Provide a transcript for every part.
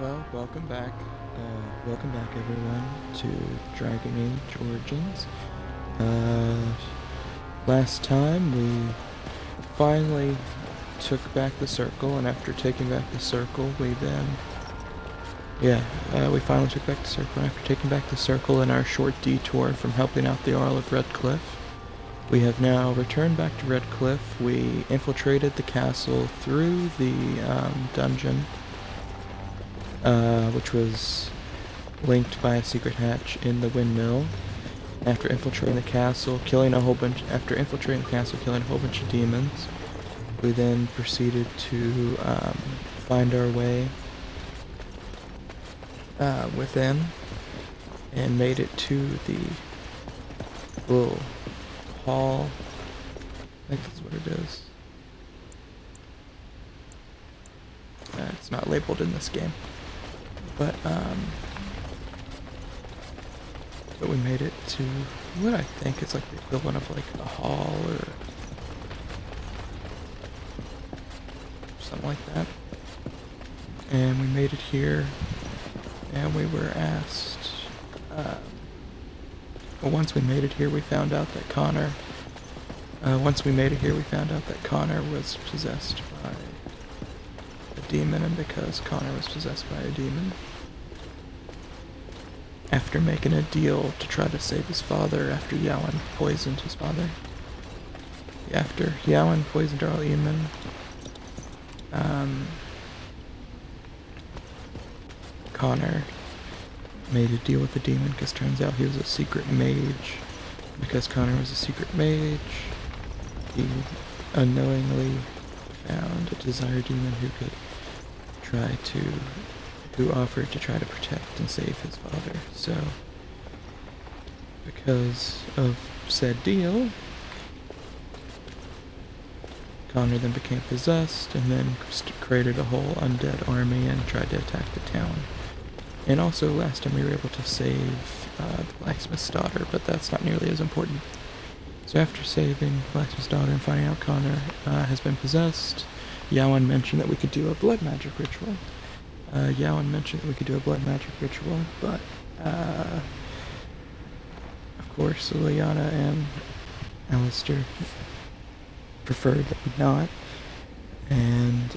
Well, welcome back everyone to Dragon Age Origins. Last time we finally took back the circle, and after taking back the circle, we finally took back the circle, and after taking back the circle in our short detour from helping out the Earl of Redcliffe, we have now returned back to Redcliffe. We infiltrated the castle through the dungeon, which was linked by a secret hatch in the windmill. After infiltrating the castle, killing a whole bunch of demons, we then proceeded to find our way within and made it to the little hall. I think that's what it is. It's not labeled in this game. But we made it to what I think is like the equivalent of like a hall or something like that. And we made it here, and we were asked, once we made it here, we found out that Connor was possessed by a demon, and because Connor was possessed by a demon, after making a deal to try to save his father after Yawen poisoned his father. After Yawen poisoned our demon, Connor made a deal with the demon because turns out he was a secret mage. Because Connor was a secret mage, he unknowingly found a desire demon who offered to try to protect and save his father. So, because of said deal, Connor then became possessed and then created a whole undead army and tried to attack the town. And also, last time we were able to save the blacksmith's daughter, but that's not nearly as important. So after saving the blacksmith's daughter and finding out Connor has been possessed, Yawen mentioned that we could do a blood magic ritual. But of course Liliana and Alistair preferred that we not, and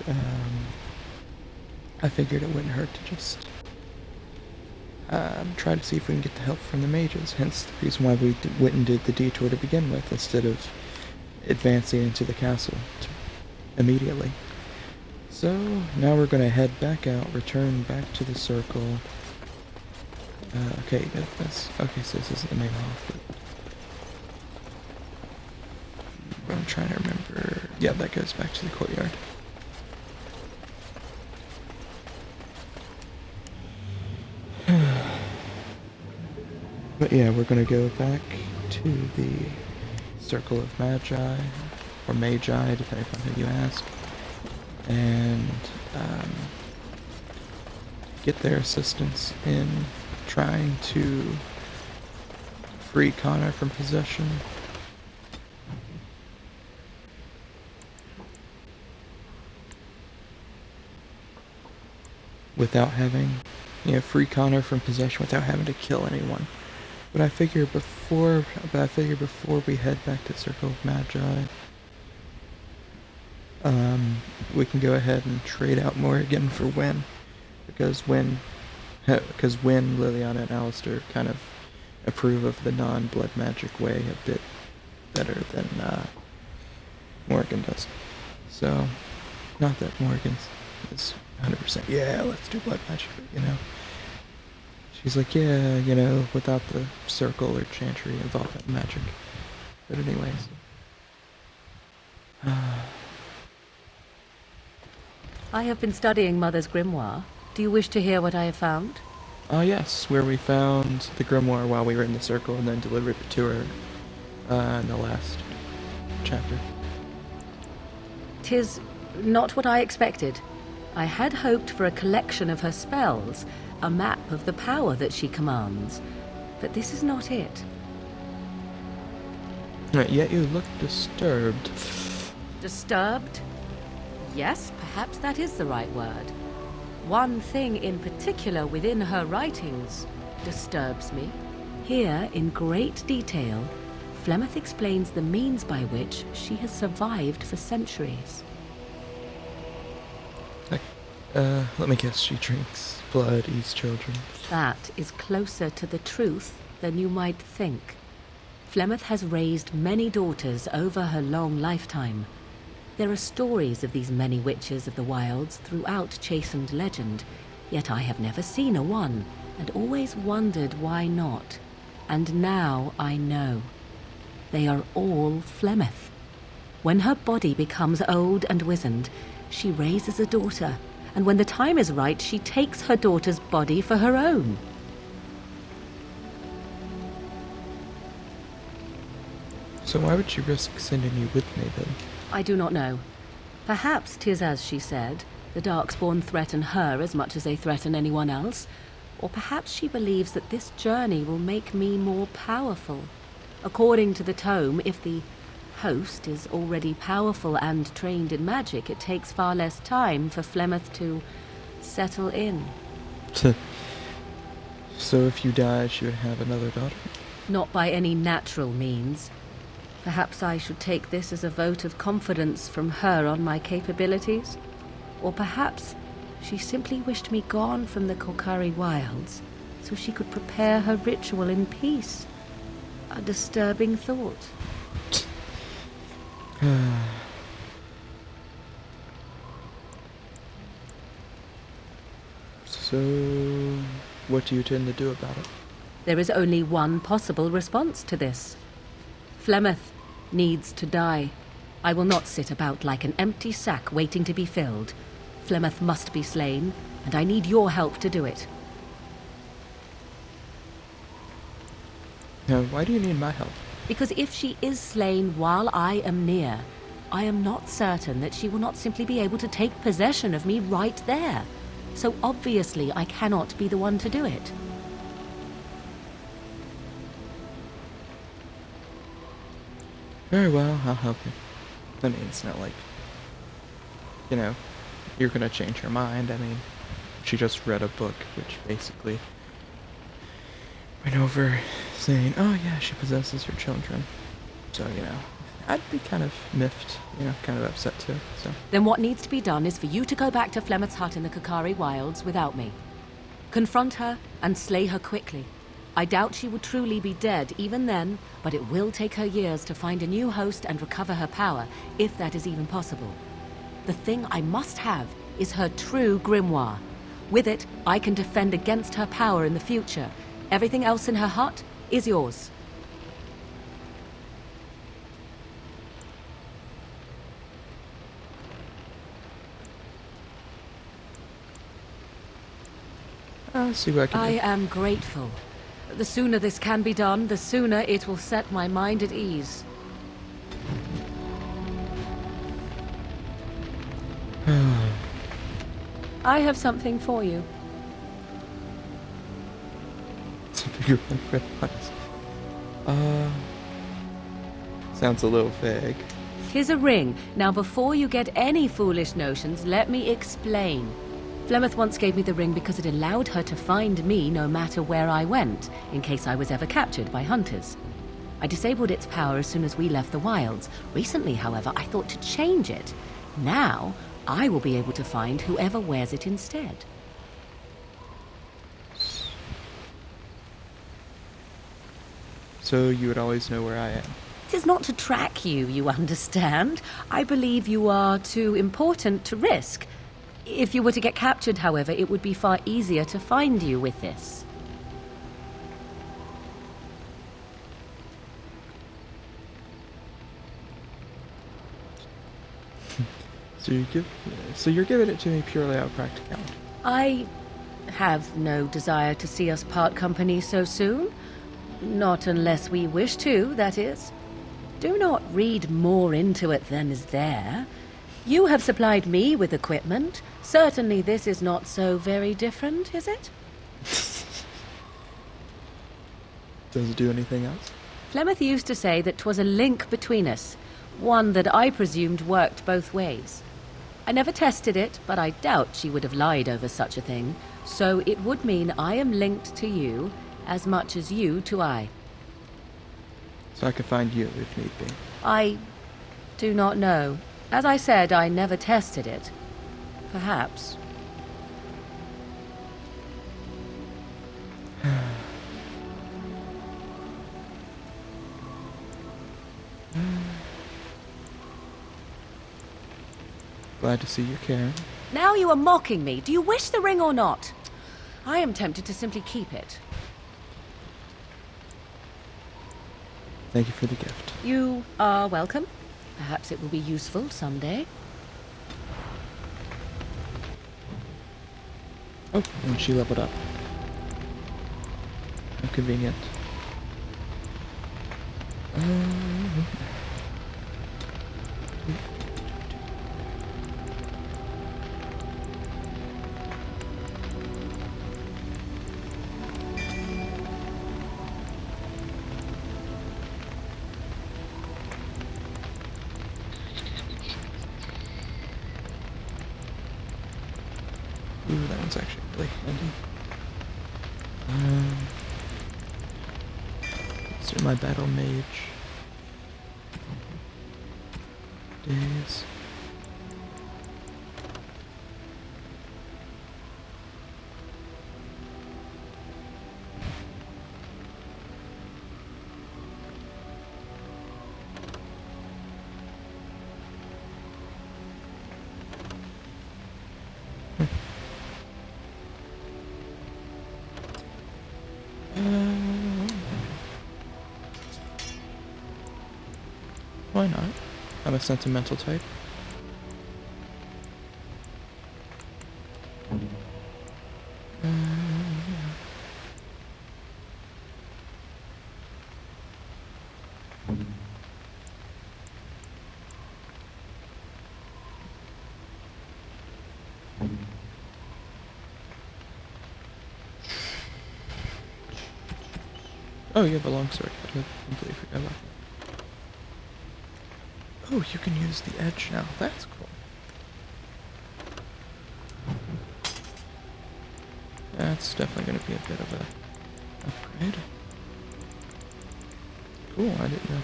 I figured it wouldn't hurt to just try to see if we can get the help from the mages, hence the reason why we went and did the detour to begin with, instead of advancing into the castle immediately. So, now we're going to head back out, return back to the circle. So this isn't the main hall. But I'm trying to remember. Yeah, that goes back to the courtyard. But yeah, we're going to go back to the Circle of Magi, or Magi, depending on who you ask, and get their assistance in trying to free Connor from possession. Free Connor from possession without having to kill anyone. But I figure before we head back to Circle of Magi, we can go ahead and trade out Morrigan for Wynn, because Wynn, Liliana, and Alistair kind of approve of the non-blood magic way a bit better than Morrigan does. So, not that Morrigan is 100%, yeah, let's do blood magic, She's like, yeah, without the circle or chantry involvement in magic. But anyways. I have been studying Mother's grimoire. Do you wish to hear what I have found? Yes, where we found the grimoire while we were in the circle and then delivered it to her in the last chapter. 'Tis not what I expected. I had hoped for a collection of her spells, a map of the power that she commands. But this is not it. Yet you look disturbed. Disturbed? Yes, perhaps that is the right word. one thing in particular within her writings disturbs me. Here, in great detail, Flemeth explains the means by which she has survived for centuries. Let me guess, she drinks blood, eats children. That is closer to the truth than you might think. Flemeth has raised many daughters over her long lifetime. There are stories of these many witches of the wilds throughout chastened legend, yet I have never seen a one, and always wondered why not. And now I know. They are all Flemeth. When her body becomes old and wizened, she raises a daughter, and when the time is right, she takes her daughter's body for her own. So why would she risk sending you with me, then? I do not know. Perhaps 'tis as she said, the Darkspawn threaten her as much as they threaten anyone else, or perhaps she believes that this journey will make me more powerful. According to the tome, if the host is already powerful and trained in magic, it takes far less time for Flemeth to settle in. So if you die, she would have another daughter? Not by any natural means. Perhaps I should take this as a vote of confidence from her on my capabilities. Or perhaps she simply wished me gone from the Korkari wilds so she could prepare her ritual in peace. A disturbing thought. So, what do you intend to do about it? There is only one possible response to this. Flemeth needs to die. I will not sit about like an empty sack waiting to be filled. Flemeth must be slain, and I need your help to do it. Now, why do you need my help? Because if she is slain while I am near, I am not certain that she will not simply be able to take possession of me right there. So obviously I cannot be the one to do it. Very well, I'll help you. I mean, it's not like, you're gonna change her mind. I mean, she just read a book which basically went over saying, oh yeah, she possesses your children. So, I'd be kind of miffed, kind of upset too, so. Then what needs to be done is for you to go back to Flemeth's hut in the Korkari wilds without me. Confront her and slay her quickly. I doubt she will truly be dead even then, but it will take her years to find a new host and recover her power, if that is even possible. The thing I must have is her true grimoire. With it, I can defend against her power in the future. Everything else in her hut is yours. I'll see what I can do. I am grateful. The sooner this can be done, the sooner it will set my mind at ease. I have something for you. It's a bigger than red lights. Sounds a little vague. Here's a ring. Now before you get any foolish notions, let me explain. Flemeth once gave me the ring because it allowed her to find me no matter where I went, in case I was ever captured by hunters. I disabled its power as soon as we left the wilds. Recently, however, I thought to change it. Now, I will be able to find whoever wears it instead. So you would always know where I am? It is not to track you, you understand. I believe you are too important to risk. If you were to get captured, however, it would be far easier to find you with this. So you're giving it to me purely out of practicality? I have no desire to see us part company so soon. Not unless we wish to, that is. Do not read more into it than is there. You have supplied me with equipment. Certainly this is not so very different, is it? Does it do anything else? Flemeth used to say that 'twas a link between us, one that I presumed worked both ways. I never tested it, but I doubt she would have lied over such a thing. So it would mean I am linked to you as much as you to I. So I can find you if need be. I do not know. As I said, I never tested it. Perhaps. Glad to see you're caring. Now you are mocking me. Do you wish the ring or not? I am tempted to simply keep it. Thank you for the gift. You are welcome. Perhaps it will be useful someday. Oh, and she leveled up. How convenient. Ooh, that one's actually really handy. Let's do my battle mage. Days. Why not? I'm a sentimental type. Oh, you have a longsword. I completely forgot about that. Oh, you can use the edge now. That's cool. That's definitely going to be a bit of a upgrade. Cool, I didn't know.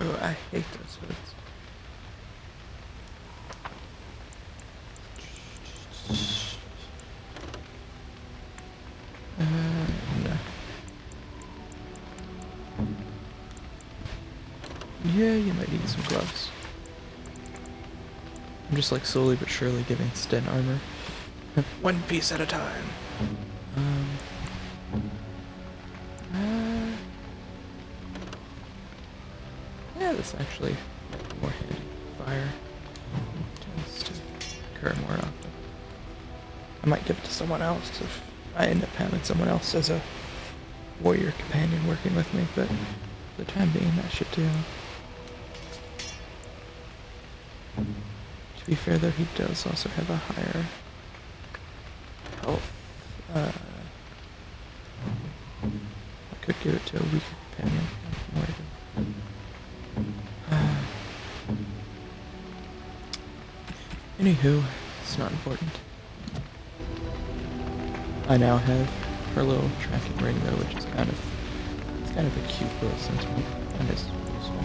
Oh, I hate those hoods. No. Yeah, you might need some gloves. I'm just like slowly but surely giving Sten armor. One piece at a time. Yeah, that's actually more handy. Fire tends to occur more often. I might give it to someone else if I end up having someone else as a warrior companion working with me, but for the time being, that should do. To be fair though, he does also have a higher health. I could give it to a weaker companion. Anywho, it's not important. I now have her little tracking ring though, which is kind of a cute little sentiment and is useful.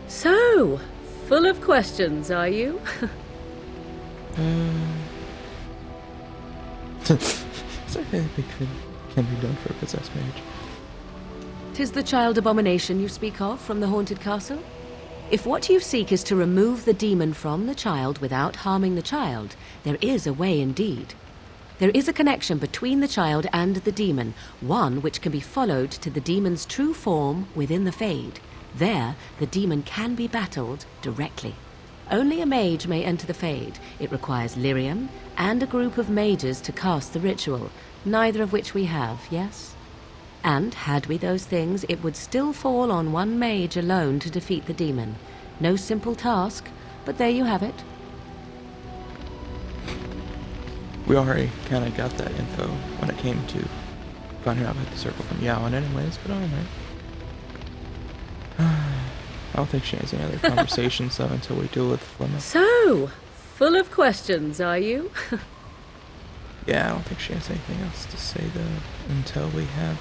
So, full of questions, are you? Is there anything can be done for a possessed mage? 'Tis the child abomination you speak of from the haunted castle? If what you seek is to remove the demon from the child without harming the child, there is a way indeed. There is a connection between the child and the demon, one which can be followed to the demon's true form within the Fade. There, the demon can be battled directly. Only a mage may enter the Fade. It requires lyrium and a group of mages to cast the ritual, neither of which we have, yes? And, had we those things, it would still fall on one mage alone to defeat the demon. No simple task, but there you have it. we already kind of got that info when it came to finding out about the Circle from Yawen anyways, but alright. I don't think she has any other conversations though until we deal with Flemeth. So, full of questions, are you? Yeah, I don't think she has anything else to say though until we have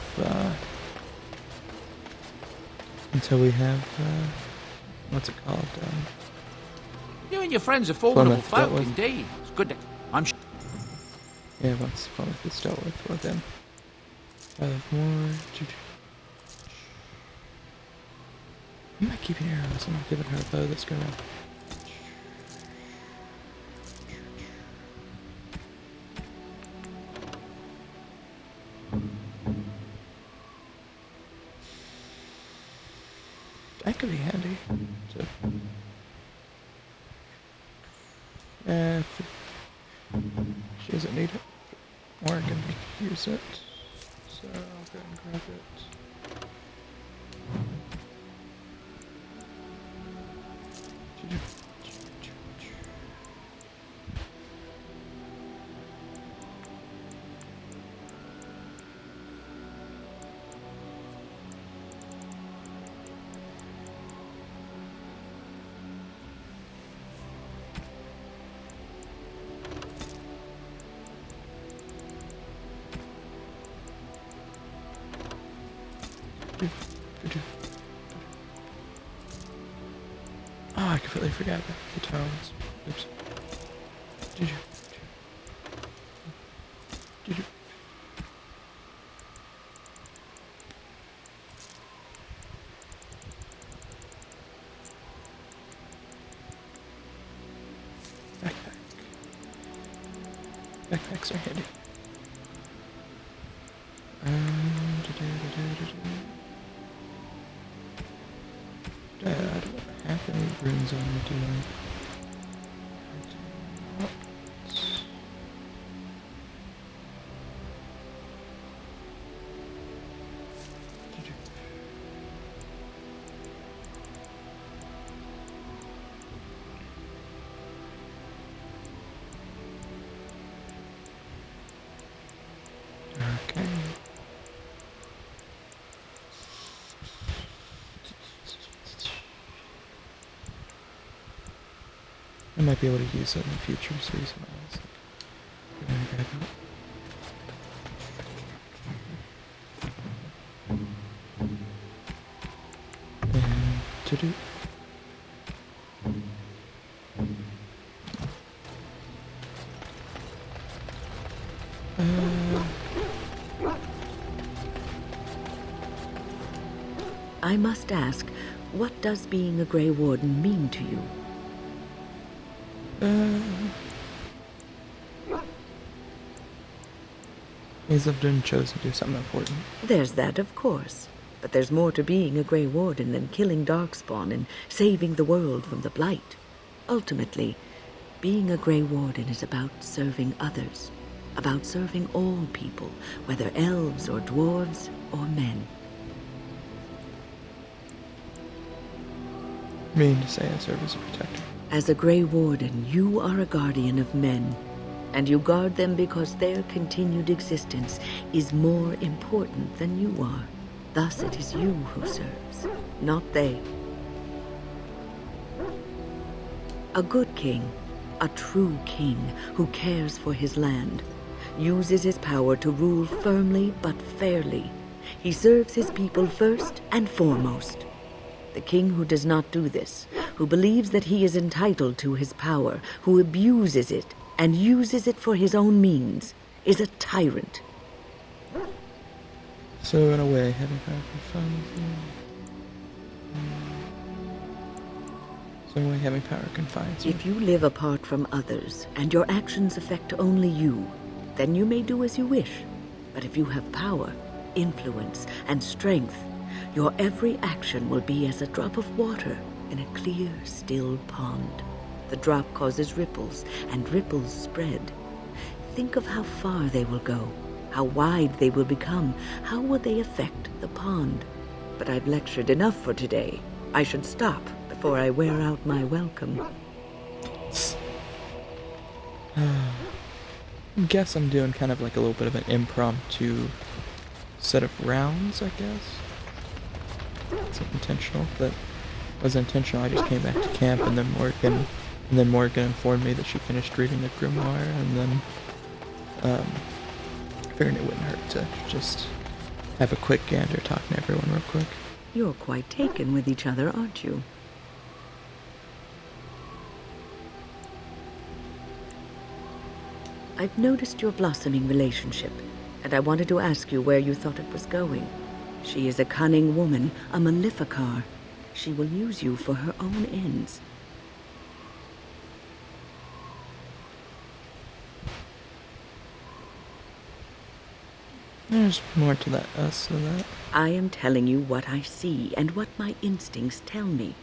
what's it called? You and your friends are formidable Flemeth dealt folk, with. indeed. It's good that I'm Yeah, once Flemeth is dealt with him. I have more. I'm not keeping arrows. I'm not giving her a bow this go around. That could be handy. So, if she doesn't need it, or I can use it. So I'll go and grab it. Oh, I completely forgot about the tones. Oops. Backpack. Backpacks are handy. I don't have any runes on me, do I? Okay. I might be able to use it in the future, so use my eyes. I'm gonna grab it. And to do. I must ask, what does being a Grey Warden mean to you? Means I've been chosen to do something important. There's that, of course. But there's more to being a Grey Warden than killing Darkspawn and saving the world from the Blight. Ultimately, being a Grey Warden is about serving others. About serving all people, whether elves or dwarves or men. Mean to say I serve as a protector. As a Grey Warden, you are a guardian of men. And you guard them because their continued existence is more important than you are. Thus it is you who serves, not they. A good king, a true king who cares for his land, uses his power to rule firmly but fairly. He serves his people first and foremost. The king who does not do this, who believes that he is entitled to his power, who abuses it, and uses it for his own means, is a tyrant. So in a way, having power confines you. So in a way, having power confines you. If you live apart from others, and your actions affect only you, then you may do as you wish. But if you have power, influence, and strength, your every action will be as a drop of water in a clear, still pond. The drop causes ripples, and ripples spread. Think of how far they will go, how wide they will become, how will they affect the pond. But I've lectured enough for today. I should stop before I wear out my welcome. guess I'm doing kind of like a little bit of an impromptu set of rounds, I guess. It's intentional. That was intentional. I just came back to camp, and then Morgan informed me that she finished reading the grimoire, and then figured it wouldn't hurt to just have a quick gander talking to everyone real quick. You're quite taken with each other, aren't you? I've noticed your blossoming relationship, and I wanted to ask you where you thought it was going. She is a cunning woman, a maleficar. She will use you for her own ends. There's more to that us than that. I am telling you what I see and what my instincts tell me.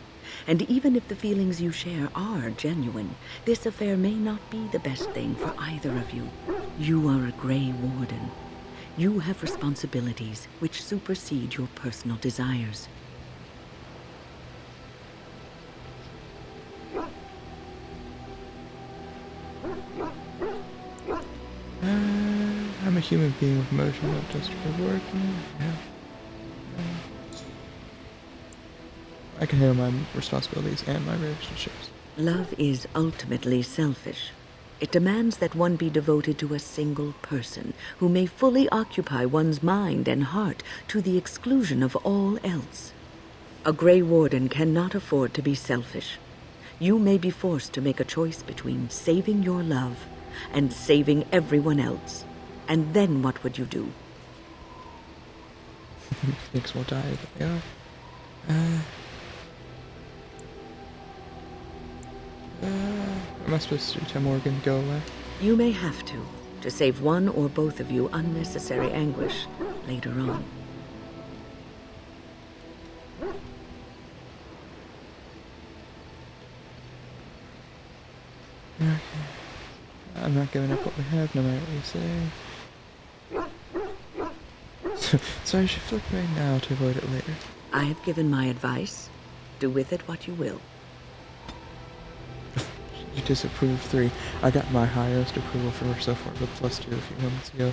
And even if the feelings you share are genuine, this affair may not be the best thing for either of you. You are a Grey Warden. You have responsibilities which supersede your personal desires. I'm a human being with emotion, not just for work. Yeah. I can handle my responsibilities and my relationships. Love is ultimately selfish. It demands that one be devoted to a single person who may fully occupy one's mind and heart to the exclusion of all else. A Grey Warden cannot afford to be selfish. You may be forced to make a choice between saving your love and saving everyone else. And then what would you do? Things will die as they are. Am I supposed to tell Morgan go away? You may have to save one or both of you unnecessary anguish later on. Okay. I'm not giving up what we have, no matter what you say. So you should flip me now to avoid it later. I have given my advice. Do with it what you will. You disapprove 3. I got my highest approval for her so far with +2 a few moments ago,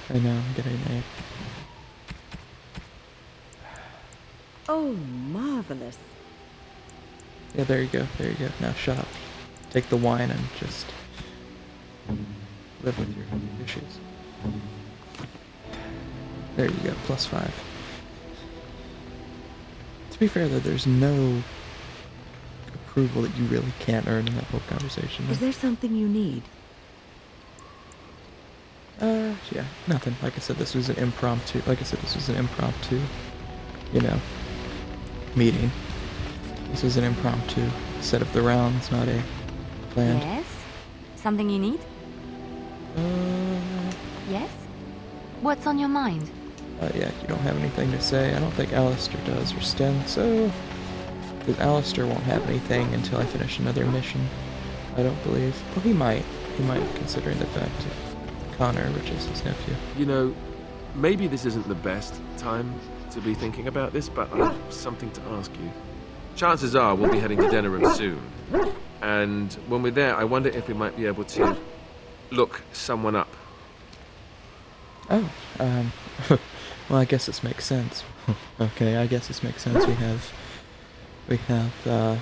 and now I'm getting a... Oh, marvelous. Yeah, there you go, there you go. Now shut up. Take the wine and just live with your issues. There you go, +5. To be fair though, there's no approval that you really can't earn in that whole conversation. Is there something you need? Yeah, nothing. Like I said, this was an impromptu, you know, meeting. This was an impromptu set of the rounds, not a planned. Yes? Something you need? Yes? What's on your mind? Yeah, you don't have anything to say. I don't think Alistair does, or Sten, so... Because Alistair won't have anything until I finish another mission, I don't believe. Well, he might. He might, considering the fact of Connor, which is his nephew. You know, maybe this isn't the best time to be thinking about this, but I have something to ask you. Chances are we'll be heading to Denerim soon. And when we're there, I wonder if we might be able to look someone up. Oh, well, I guess this makes sense. Okay, I guess this makes sense. We have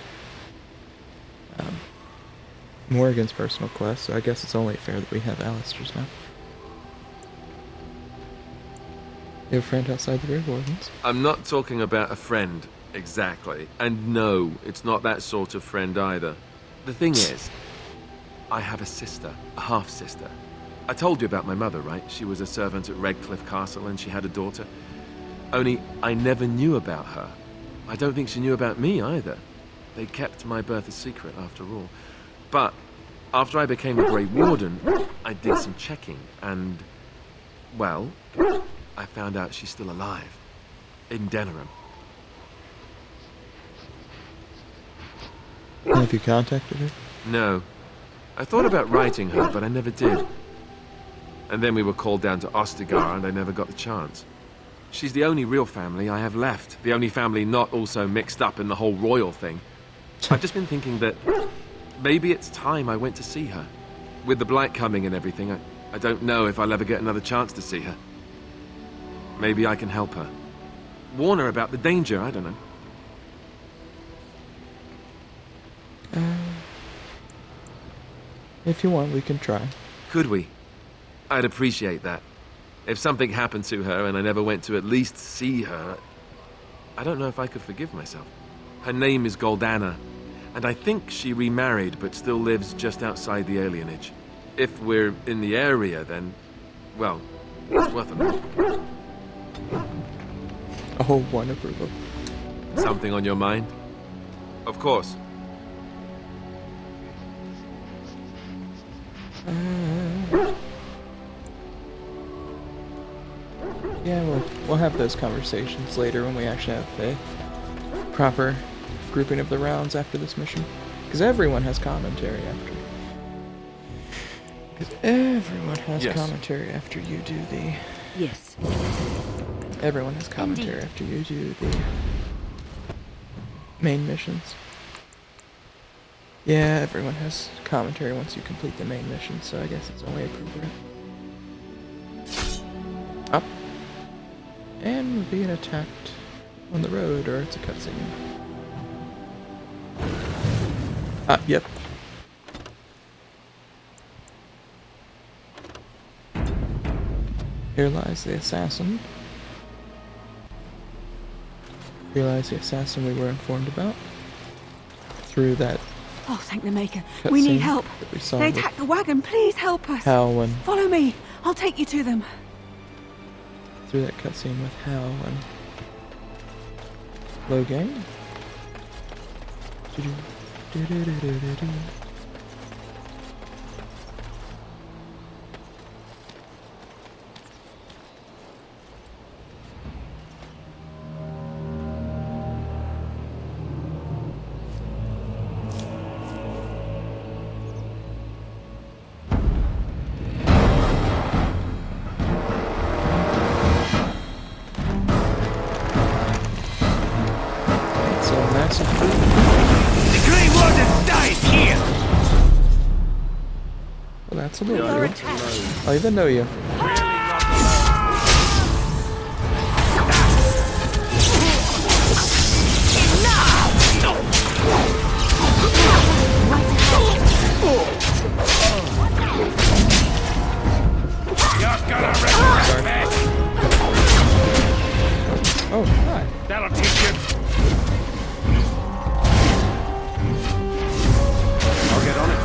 Morgan's personal quest, so I guess it's only fair that we have Alistair's now. You have a friend outside the Grey Wardens? I'm not talking about a friend, exactly. And no, it's not that sort of friend either. The thing is, I have a sister, a half-sister. I told you about my mother, right? She was a servant at Redcliffe Castle and she had a daughter. Only I never knew about her. I don't think she knew about me either. They kept my birth a secret after all. But after I became a Grey Warden, I did some checking and, well, I found out she's still alive. In Denerim. Have you contacted her? No. I thought about writing her, but I never did. And then we were called down to Ostagar and I never got the chance. She's the only real family I have left. The only family not also mixed up in the whole royal thing. I've just been thinking that maybe it's time I went to see her. With the blight coming and everything, I don't know if I'll ever get another chance to see her. Maybe I can help her. Warn her about the danger, I don't know. If you want, we can try. Could we? I'd appreciate that. If something happened to her and I never went to at least see her, I don't know if I could forgive myself. Her name is Goldana, and I think she remarried but still lives just outside the alienage. If we're in the area, then, well, it's worth a look. Oh, one approval. Something on your mind? Of course. Yeah, we'll have those conversations later when we actually have a proper grouping of the rounds after this mission. Because everyone has commentary after. Yes. Commentary after you do the... Yes. Everyone has commentary Indeed. after you do the main missions. Yeah, everyone has commentary once you complete the main mission, so I guess it's only appropriate. Up. And we're being attacked on the road, or it's a cutscene. Yep. Here lies the assassin. Here lies the assassin we were informed about. Through that Oh, thank the Maker. cutscene We need help. that we saw They with attacked the wagon. Please help us. Hal and Follow me. I'll take you to them. through that cutscene with Hal and Logan. Do-do-do-do-do-do. It's a massive The Grey Warden dies here! Well, that's a little weird. I even know you. Oh, hi. That'll teach you. I'll get on it.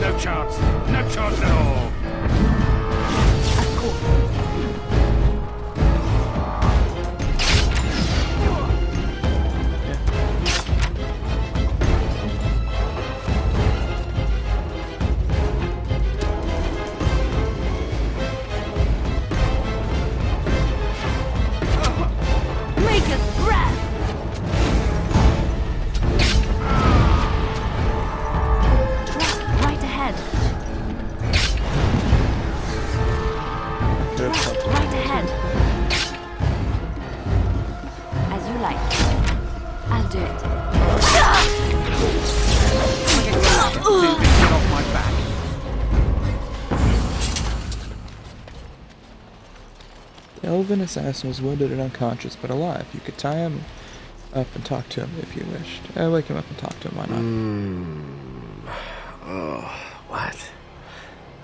No chance. No chance at all. Maker's breath! Trust right ahead. Trust right ahead. As you like. I'll do it. Get off my back. The elven assassin was wounded and unconscious, but alive. You could tie him up and talk to him if you wished. Wake him up and talk to him, why not? Oh, what?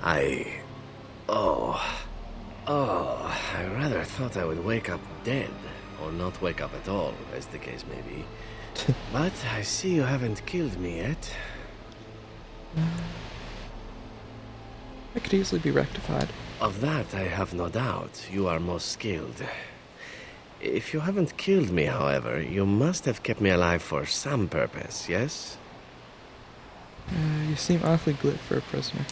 I rather thought I would wake up dead, or not wake up at all, as the case may be. But I see you haven't killed me yet. That could easily be rectified. Of that I have no doubt. You are most skilled. If you haven't killed me, however, you must have kept me alive for some purpose, yes? You seem awfully glib for a prisoner.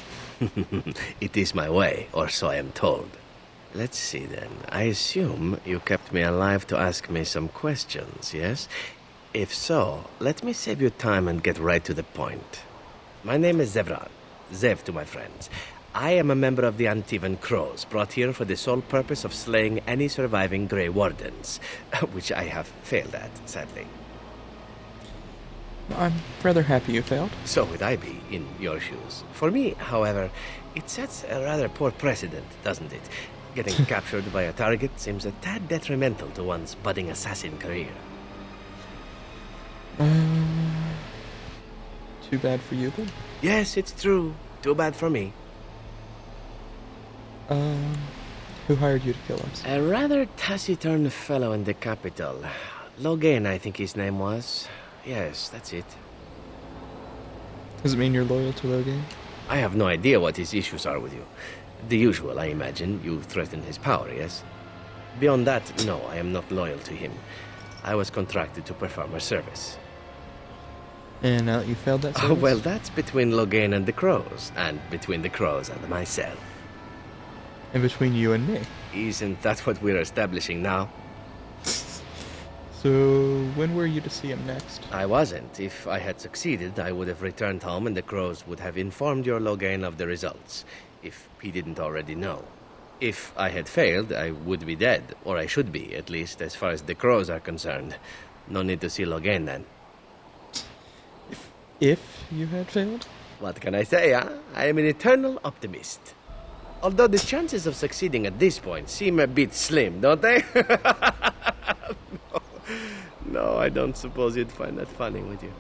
It is my way, or so I am told. Let's see then. I assume you kept me alive to ask me some questions, yes? If so, let me save you time and get right to the point. My name is Zevran. Zev to my friends. I am a member of the Antivan Crows, brought here for the sole purpose of slaying any surviving Grey Wardens, which I have failed at, sadly. I'm rather happy you failed. So would I be, in your shoes. For me, however, it sets a rather poor precedent, doesn't it? Getting captured by a target seems a tad detrimental to one's budding assassin career. Too bad for you, then. Yes, it's true. Too bad for me. Who hired you to kill us? A rather taciturn fellow in the capital. Logan, I think his name was. Yes, that's it. Does it mean you're loyal to Logan? I have no idea what his issues are with you. The usual, I imagine. You threaten his power, yes? Beyond that, no, I am not loyal to him. I was contracted to perform a service. And now that you failed that Oh, service? well, that's between Logan and the Crows, and between the Crows and myself. And between you and me. Isn't that what we're establishing now? So, when were you to see him next? I wasn't. If I had succeeded, I would have returned home and the Crows would have informed your Logan of the results, if he didn't already know. If I had failed, I would be dead, or I should be, at least as far as the Crows are concerned. No need to see Logan then. If you had failed? What can I say, huh? I am an eternal optimist. Although the chances of succeeding at this point seem a bit slim, don't they? No, I don't suppose you'd find that funny, would you?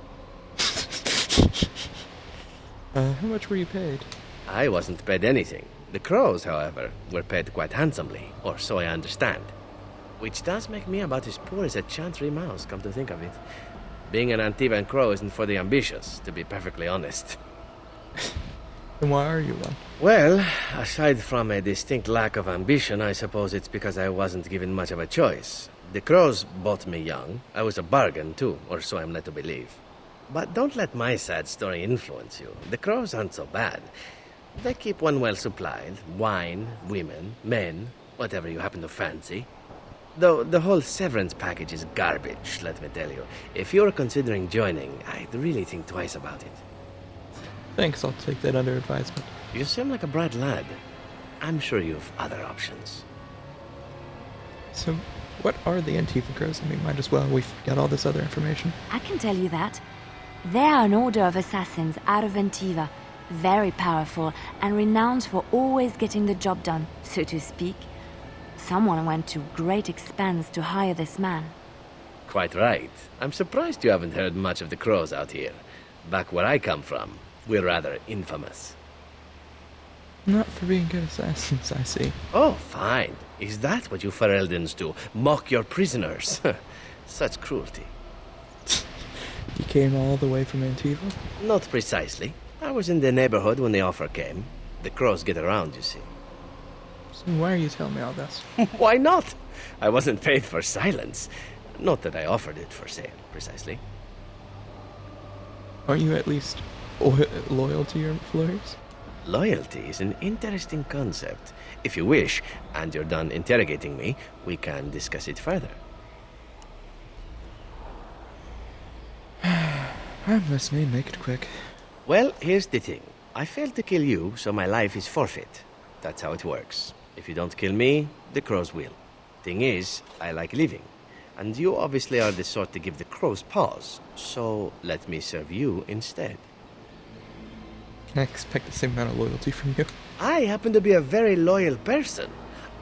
How much were you paid? I wasn't paid anything. The Crows, however, were paid quite handsomely, or so I understand. Which does make me about as poor as a chantry mouse, come to think of it. Being an Antivan Crow isn't for the ambitious, to be perfectly honest. Then why are you one? Well, aside from a distinct lack of ambition, I suppose it's because I wasn't given much of a choice. The Crows bought me young. I was a bargain, too, or so I'm led to believe. But don't let my sad story influence you. The Crows aren't so bad. They keep one well supplied. Wine, women, men, whatever you happen to fancy. Though the whole severance package is garbage, let me tell you. If you're considering joining, I'd really think twice about it. Thanks, I'll take that under advisement. You seem like a bright lad. I'm sure you've other options. So, what are the Antifa Crows? I mean, might as well. We've got all this other information. I can tell you that. They are an order of assassins out of Antiva, very powerful and renowned for always getting the job done, so to speak. Someone went to great expense to hire this man. Quite right. I'm surprised you haven't heard much of the Crows out here. Back where I come from, we're rather infamous. Not for being good assassins, I see. Oh, fine. Is that what you Fereldans do? Mock your prisoners? Such cruelty. You came all the way from Antifa? Not precisely. I was in the neighborhood when the offer came. The Crows get around, you see. So why are you telling me all this? Why not? I wasn't paid for silence. Not that I offered it for sale, precisely. Aren't you at least loyal to your employers? Loyalty is an interesting concept. If you wish, and you're done interrogating me, we can discuss it further. I'm listening, make it quick. Well, here's the thing. I failed to kill you, so my life is forfeit. That's how it works. If you don't kill me, the Crows will. Thing is, I like living. And you obviously are the sort to give the Crows pause. So let me serve you instead. Can I expect the same amount of loyalty from you? I happen to be a very loyal person.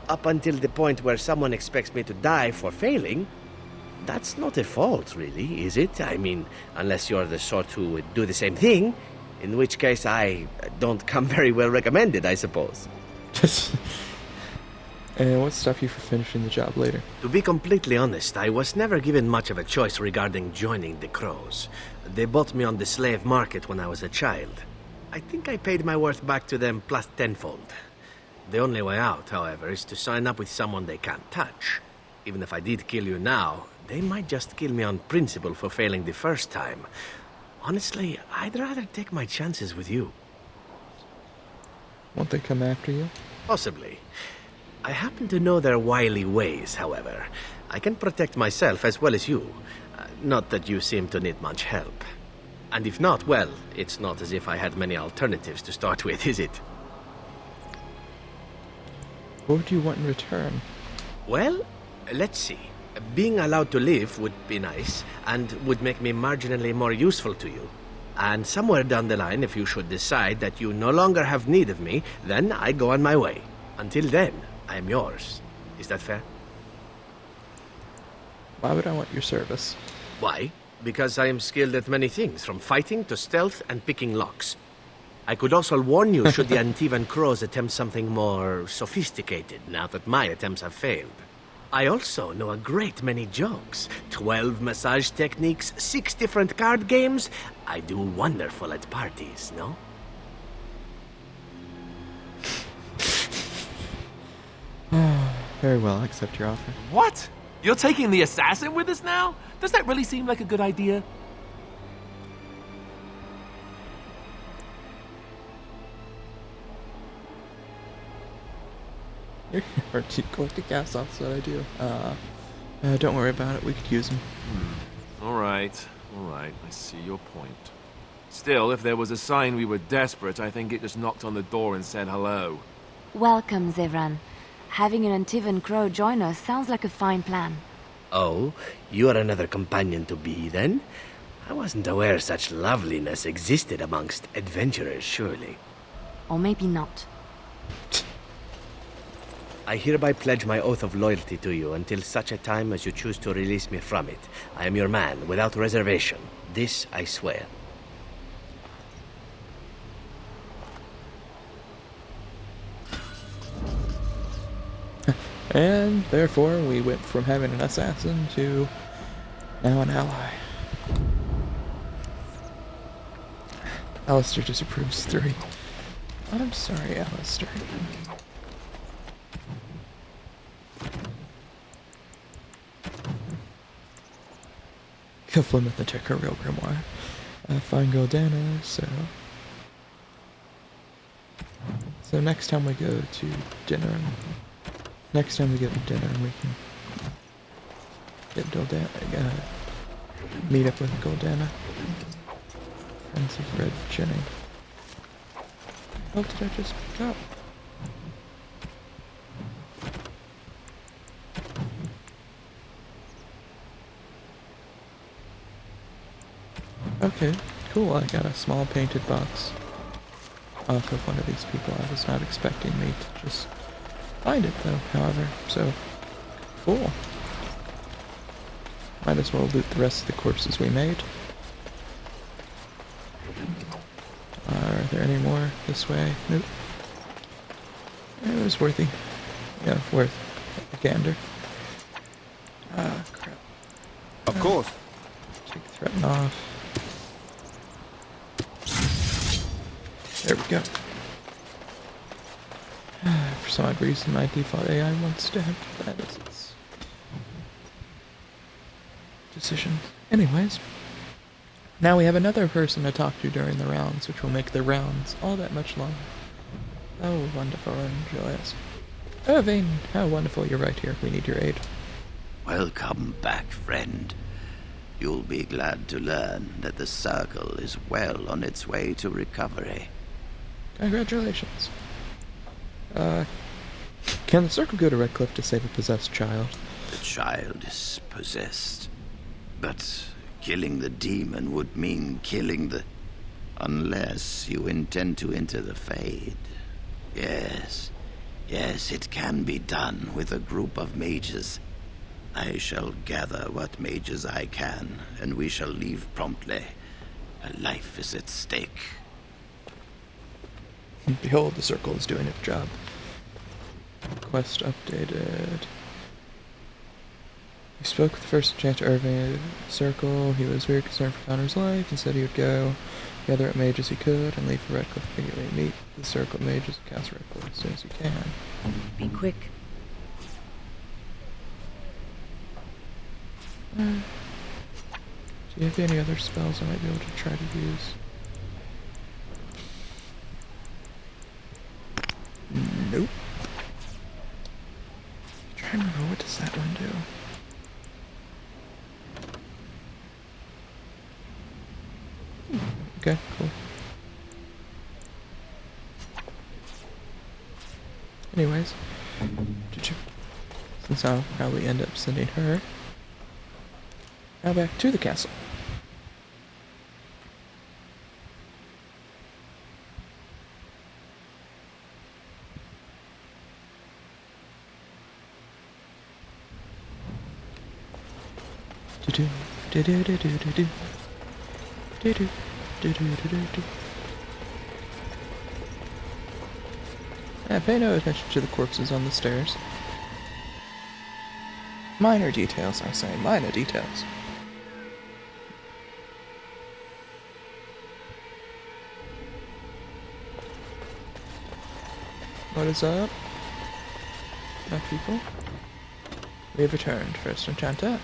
Up until the point where someone expects me to die for failing. That's not a fault, really, is it? I mean, unless you're the sort who would do the same thing. In which case, I don't come very well recommended, I suppose. And what stopped you from finishing the job later? To be completely honest, I was never given much of a choice regarding joining the Crows. They bought me on the slave market when I was a child. I think I paid my worth back to them plus tenfold. The only way out, however, is to sign up with someone they can't touch. Even if I did kill you now, they might just kill me on principle for failing the first time. Honestly, I'd rather take my chances with you. Won't they come after you? Possibly. I happen to know their wily ways, however. I can protect myself as well as you. Not that you seem to need much help. And if not, well, it's not as if I had many alternatives to start with, is it? What would you want in return? Well, let's see. Being allowed to live would be nice, and would make me marginally more useful to you. And somewhere down the line, if you should decide that you no longer have need of me, then I go on my way. Until then, I am yours. Is that fair? Why would I want your service? Why? Because I am skilled at many things, from fighting to stealth and picking locks. I could also warn you should the Antivan Crows attempt something more sophisticated, now that my attempts have failed. I also know a great many jokes. 12 massage techniques, 6 different card games. I do wonderful at parties, no? Very well, I accept your offer. What? You're taking the assassin with us now? Does that really seem like a good idea? Or keep collecting gas, that's what I do. Don't worry about it, we could use him. All right, I see your point. Still, if there was a sign we were desperate, I think it just knocked on the door and said hello. Welcome, Zevran. Having an Antivan Crow join us sounds like a fine plan. Oh, you are another companion to be, then? I wasn't aware such loveliness existed amongst adventurers, surely. Or maybe not. I hereby pledge my oath of loyalty to you until such a time as you choose to release me from it. I am your man, without reservation. This I swear. And therefore, we went from having an assassin to now an ally. Alistair disapproves 3. I'm sorry, Alistair. Kill Plymouth and check her real grimoire. Find Goldana, so next time we go to dinner, we can get Goldana, meet up with Goldana. Friends of Red Jenny. What did I just pick up? Okay, cool. I got a small painted box off of one of these people. I was not expecting me to just find it, though, however, so cool. Might as well loot the rest of the corpses we made. Are there any more this way? Nope. It was worthy. Yeah, worth a gander. Ah, crap. Of course. Take the threaten off. There we go. For some odd reason, my default AI wants to have that as its decision. Anyways, now we have another person to talk to during the rounds, which will make the rounds all that much longer. Oh, wonderful and joyous. Irving, how wonderful you're right here. We need your aid. Welcome back, friend. You'll be glad to learn that the Circle is well on its way to recovery. Congratulations. Can the Circle go to Redcliffe to save a possessed child? The child is possessed. But killing the demon would mean killing the... Unless you intend to enter the Fade. Yes, it can be done with a group of mages. I shall gather what mages I can, and we shall leave promptly. A life is at stake. Behold, the Circle is doing its job. Quest updated. He spoke with the first enchanter Irving at the Circle. He was very concerned for Connor's life and said he would go gather what mages he could and leave for Redcliffe immediately. Meet the Circle of Mages and cast Redcliffe as soon as you can. Be quick. Do you have any other spells I might be able to try to use? Nope. I'm trying to remember, what does that one do? Okay, cool. Anyways, since I'll probably end up sending her, Now back to the castle. Do do do do do do do do do do do do do do. Pay no attention to the corpses on the stairs. Minor details, I say, minor details. What is up, my people? We have returned, first enchanter.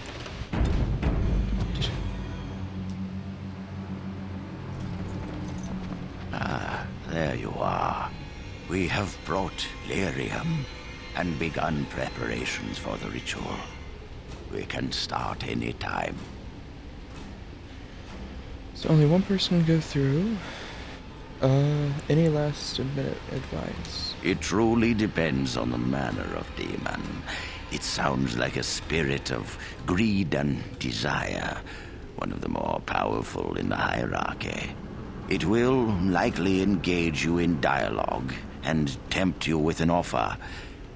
There you are. We have brought lyrium and begun preparations for the ritual. We can start any time. So only one person can go through. Any last minute advice? It truly depends on the manner of demon. It sounds like a spirit of greed and desire, one of the more powerful in the hierarchy. It will likely engage you in dialogue and tempt you with an offer.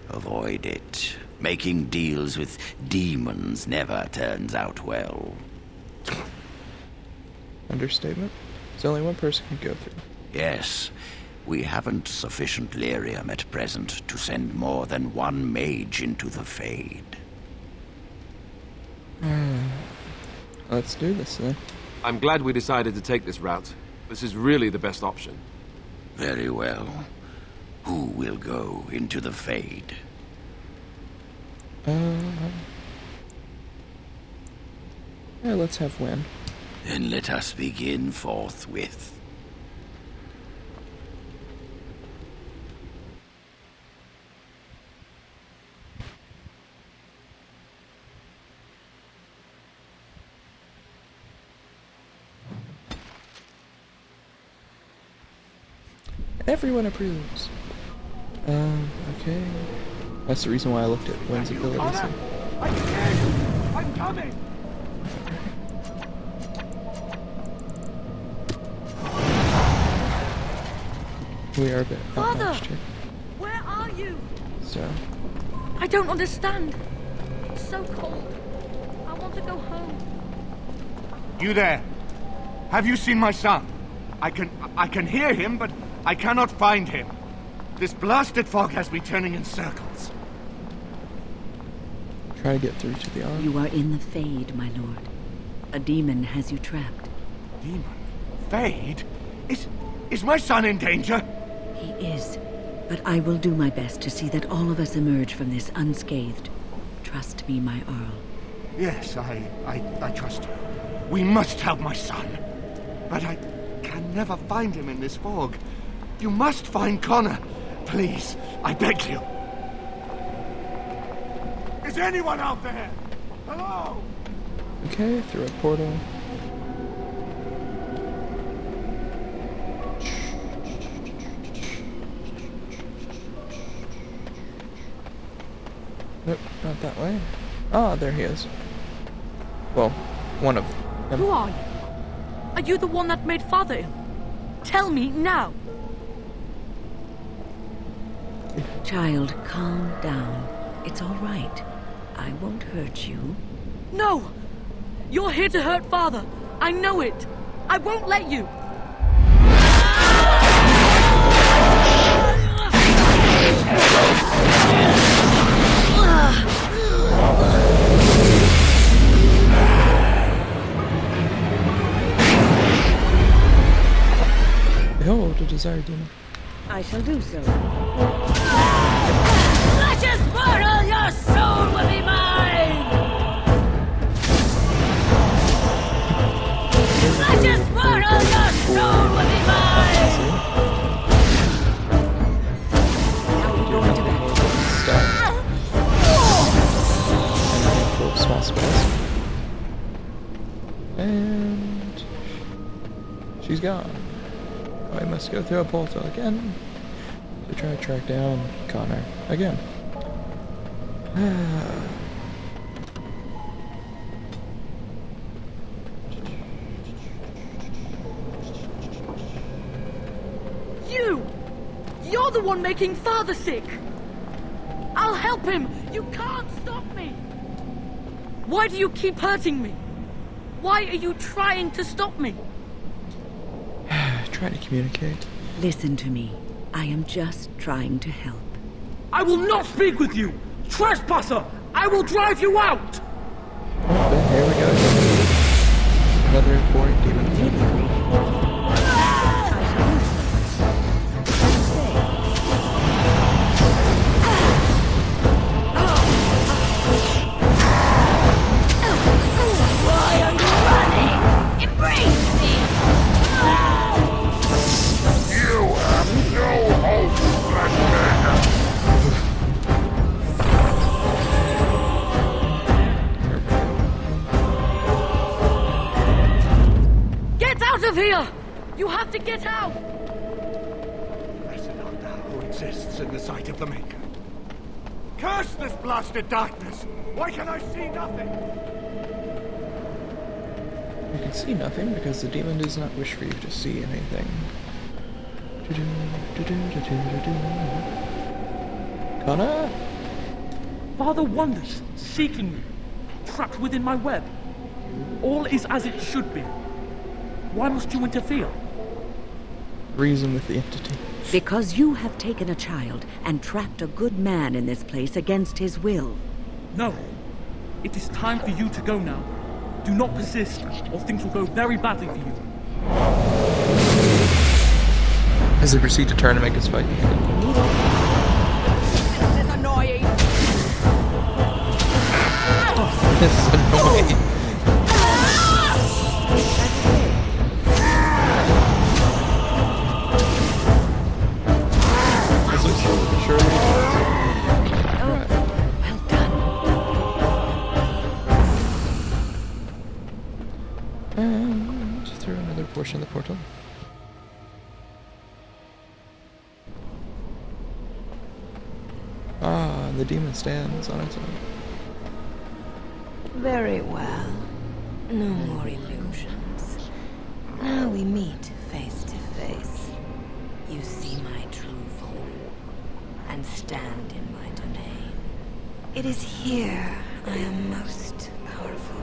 Avoid it. Making deals with demons never turns out well. Understatement? So only one person can go through. Yes. We haven't sufficient lyrium at present to send more than one mage into the Fade. Let's do this then. I'm glad we decided to take this route. This is really the best option. Very well. Who will go into the Fade? Yeah, let's have Win. Then let us begin forthwith. Everyone approves. Okay. That's the reason why I looked at Win's abilities. I can hear you! I'm coming! We are a bit Father! outmatched here. Where are you? So, I don't understand. It's so cold. I want to go home. You there? Have you seen my son? I can hear him, but I cannot find him. This blasted fog has me turning in circles. try to get through to the arm. You are in the Fade, my lord. A demon has you trapped. Demon? Fade? Is my son in danger? He is. But I will do my best to see that all of us emerge from this unscathed. Trust me, my Earl. Yes, I trust you. We must help my son. But I can never find him in this fog. You must find Connor. Please, I beg you. Is anyone out there? Hello? Okay, through a portal. Nope, not that way. Ah, there he is. Well, one of them. Who are you? Are you the one that made Father ill? Tell me now. Child, calm down. It's all right. I won't hurt you. No! You're here to hurt Father. I know it. I won't let you. Behold, a desired demon. I shall do so. Luscious mortal, your soul will be mine! Luscious mortal, your soul will be mine! Now we're going to bed. Stuff. And a handful of small spells. And she's gone. I must go through a portal again to try to track down Connor again. you! You're the one making Father sick! I'll help him! You can't stop me! Why do you keep hurting me? Why are you trying to stop me? Trying to communicate. Listen to me. I am just trying to help. I will not speak with you! Trespasser! I will drive you out! Oh, then here we go. Another important demon. Of here! You have to get out! Blessed art thou who exists in the sight of the Maker. Curse this blasted darkness! Why can I see nothing? You can see nothing because the demon does not wish for you to see anything. Connor? Father wanders, seeking me, trapped within my web. All is as it should be. Why must you interfere? Reason with the entity. Because you have taken a child and trapped a good man in this place against his will. No. It is time for you to go now. Do not persist, or things will go very badly for you. As they proceed to turn and make us fight. This is annoying! This is annoying. And through another portion of the portal. Ah, the demon stands on its own. Very well. No more illusions. Now we meet face to face. You see my true form and stand in my domain. It is here I am most powerful.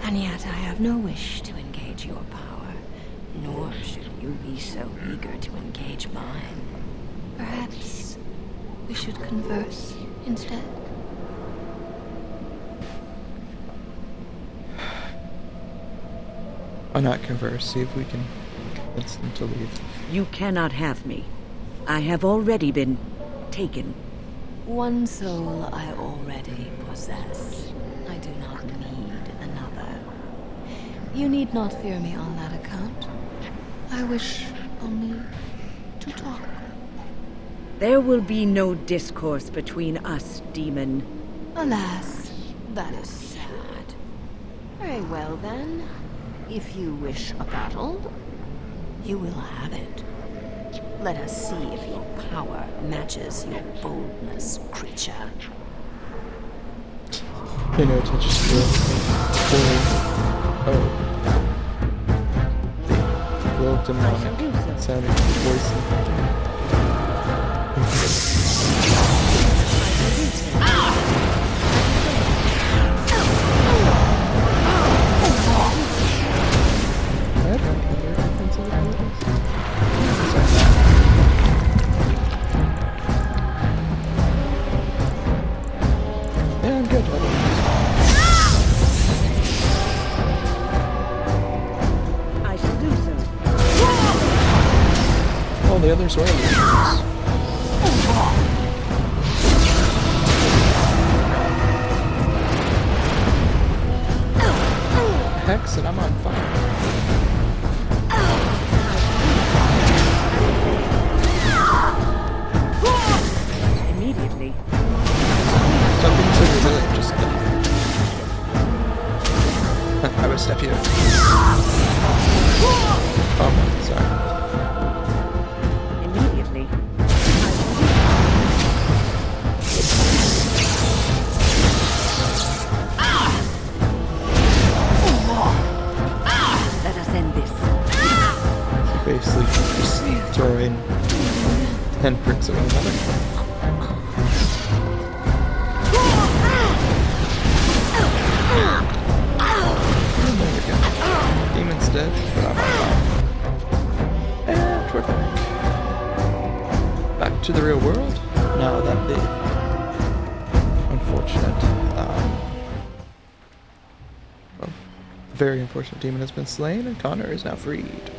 And yet I have no wish to engage your power, nor should you be so eager to engage mine. Perhaps we should converse instead. Why not converse? See if we can convince them to leave. You cannot have me. I have already been taken. One soul I already possess. I do not need another. You need not fear me on that account. I wish only to talk. There will be no discourse between us, demon. Alas, that is sad. Very well then. If you wish a battle, you will have it. Let us see if your power matches your boldness, creature. Pay no attention to the little demonic sounding voice. Yeah, I'm good. I shall do so. Oh, the others were illusions. Hex, and I'm on fire. Immediately. Something triggers it, just I would step you. Oh, sorry. Immediately. just throwing 10 pricks at one another. And there we go. Demon's dead, but I'm on fire. And we're back to the real world. Now that the unfortunate, very unfortunate demon has been slain, and Connor is now freed.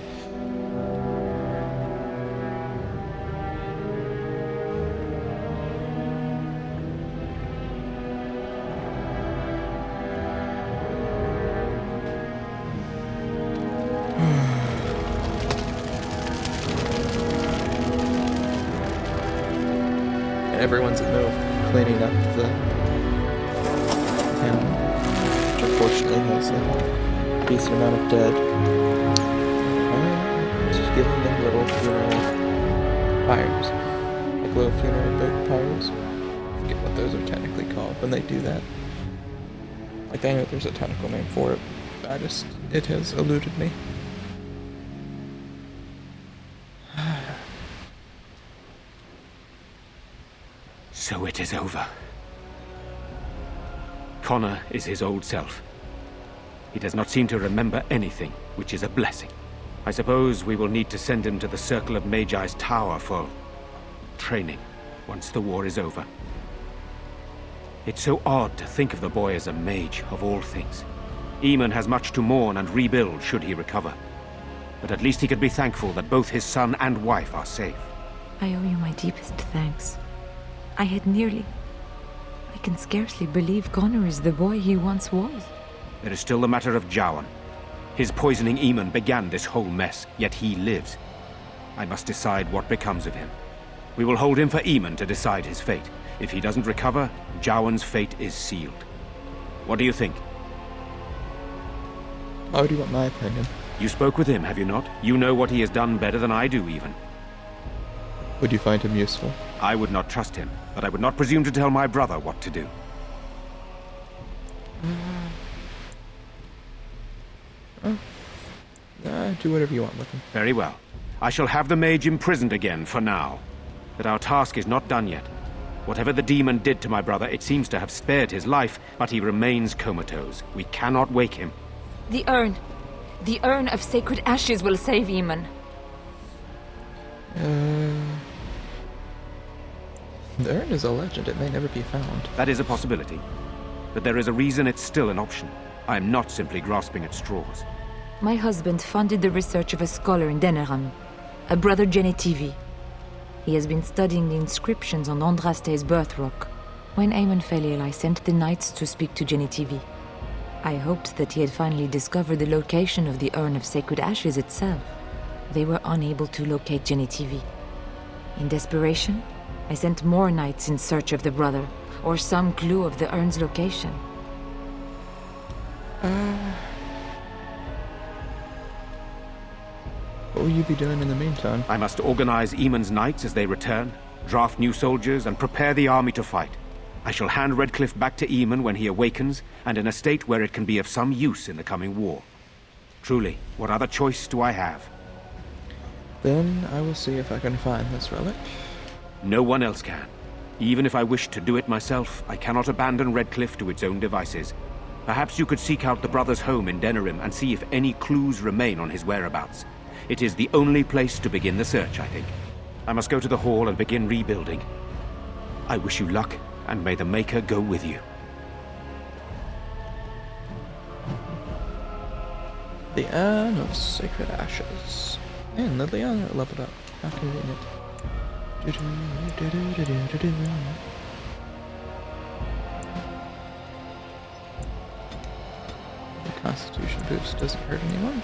Everyone's in the middle of cleaning up the town, which unfortunately has a decent amount of dead, and just giving them little funeral pyres, like little funeral pyres. I forget what those are technically called when they do that. Like, I know there's a technical name for it, but it has eluded me. So it is over. Connor is his old self. He does not seem to remember anything, which is a blessing. I suppose we will need to send him to the Circle of Magi's tower for training once the war is over. It's so odd to think of the boy as a mage, of all things. Eamon has much to mourn and rebuild should he recover. But at least he could be thankful that both his son and wife are safe. I owe you my deepest thanks. I can scarcely believe Connor is the boy he once was. There is still the matter of Jowan. His poisoning Eamon began this whole mess, yet he lives. I must decide what becomes of him. We will hold him for Eamon to decide his fate. If he doesn't recover, Jowan's fate is sealed. What do you think? Why would you want my opinion? You spoke with him, have you not? You know what he has done better than I do, even. Would you find him useful? I would not trust him, but I would not presume to tell my brother what to do. Do whatever you want with him. Very well. I shall have the mage imprisoned again for now. But our task is not done yet. Whatever the demon did to my brother, it seems to have spared his life, but he remains comatose. We cannot wake him. The urn of sacred ashes will save Eamon. The urn is a legend. It may never be found. That is a possibility. But there is a reason it's still an option. I am not simply grasping at straws. My husband funded the research of a scholar in Denerim, a brother Genetivi. He has been studying the inscriptions on Andraste's birth rock. When Eamon fell ill, I sent the knights to speak to Genetivi. I hoped that he had finally discovered the location of the urn of sacred ashes itself. They were unable to locate Genetivi. In desperation, I sent more knights in search of the brother, or some clue of the urn's location. What will you be doing in the meantime? I must organize Eamon's knights as they return, draft new soldiers, and prepare the army to fight. I shall hand Redcliffe back to Eamon when he awakens, and in a state where it can be of some use in the coming war. Truly, what other choice do I have? Then I will see if I can find this relic. No one else can. Even if I wished to do it myself, I cannot abandon Redcliffe to its own devices. Perhaps you could seek out the brother's home in Denerim and see if any clues remain on his whereabouts. It is the only place to begin the search, I think. I must go to the hall and begin rebuilding. I wish you luck, and may the Maker go with you. The Urn of Sacred Ashes. And Liliana leveled up. How convenient. The Constitution boost doesn't hurt anyone.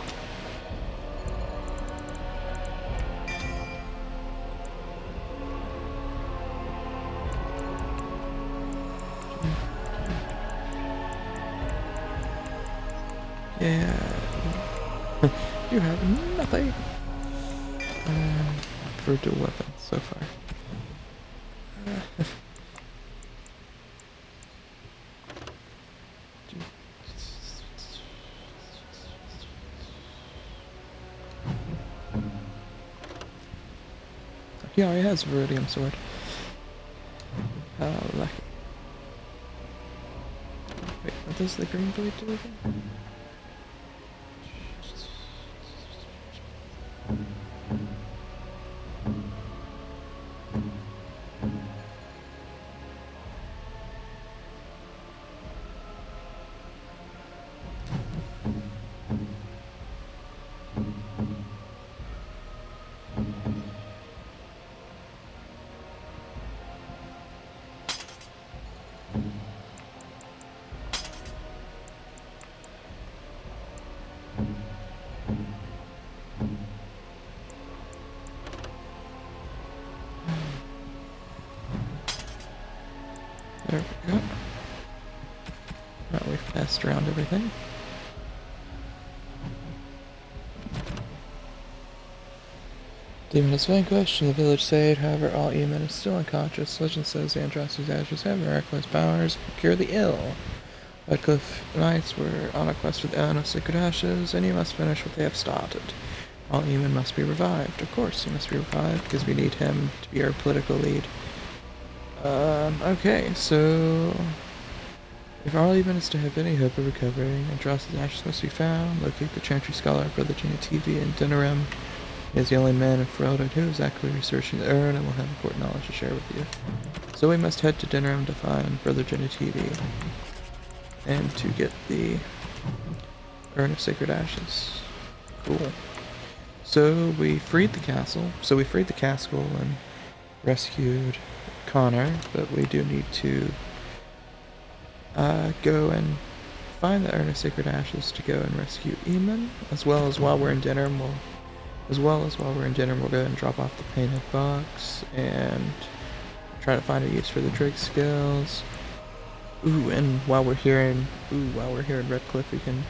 Yeah. You have nothing. For dual weapons so far. He already has a Viridium sword. Lucky. Wait, what does the green blade do again? There we go. Now we've passed around everything. Demon is vanquished and the village saved, however all Eamon is still unconscious. Legend says the Andrasti's ashes have miraculous powers to cure the ill. Redcliffe knights were on a quest for the Urn of Sacred Ashes, and you must finish what they have started. All Eamon must be revived. Of course he must be revived, because we need him to be our political lead. Okay, so if all Eamon is to have any hope of recovering, Andrasti's ashes must be found. Locate the Chantry Scholar, Brother Genetivi, in Dinnerham. He is the only man in Ferelden who is actively researching the urn and will have important knowledge to share with you. So we must head to Dinnerham to find Brother Genetivi and to get the Urn of Sacred Ashes. Cool. So we freed the castle. And rescued Connor, but we do need to go and find the Urn of Sacred Ashes to go and rescue Eamon, as well as while we're in Dinnerham, we'll go and drop off the painted box and try to find a use for the Drake skills. Ooh, and while we're here in Redcliffe, we can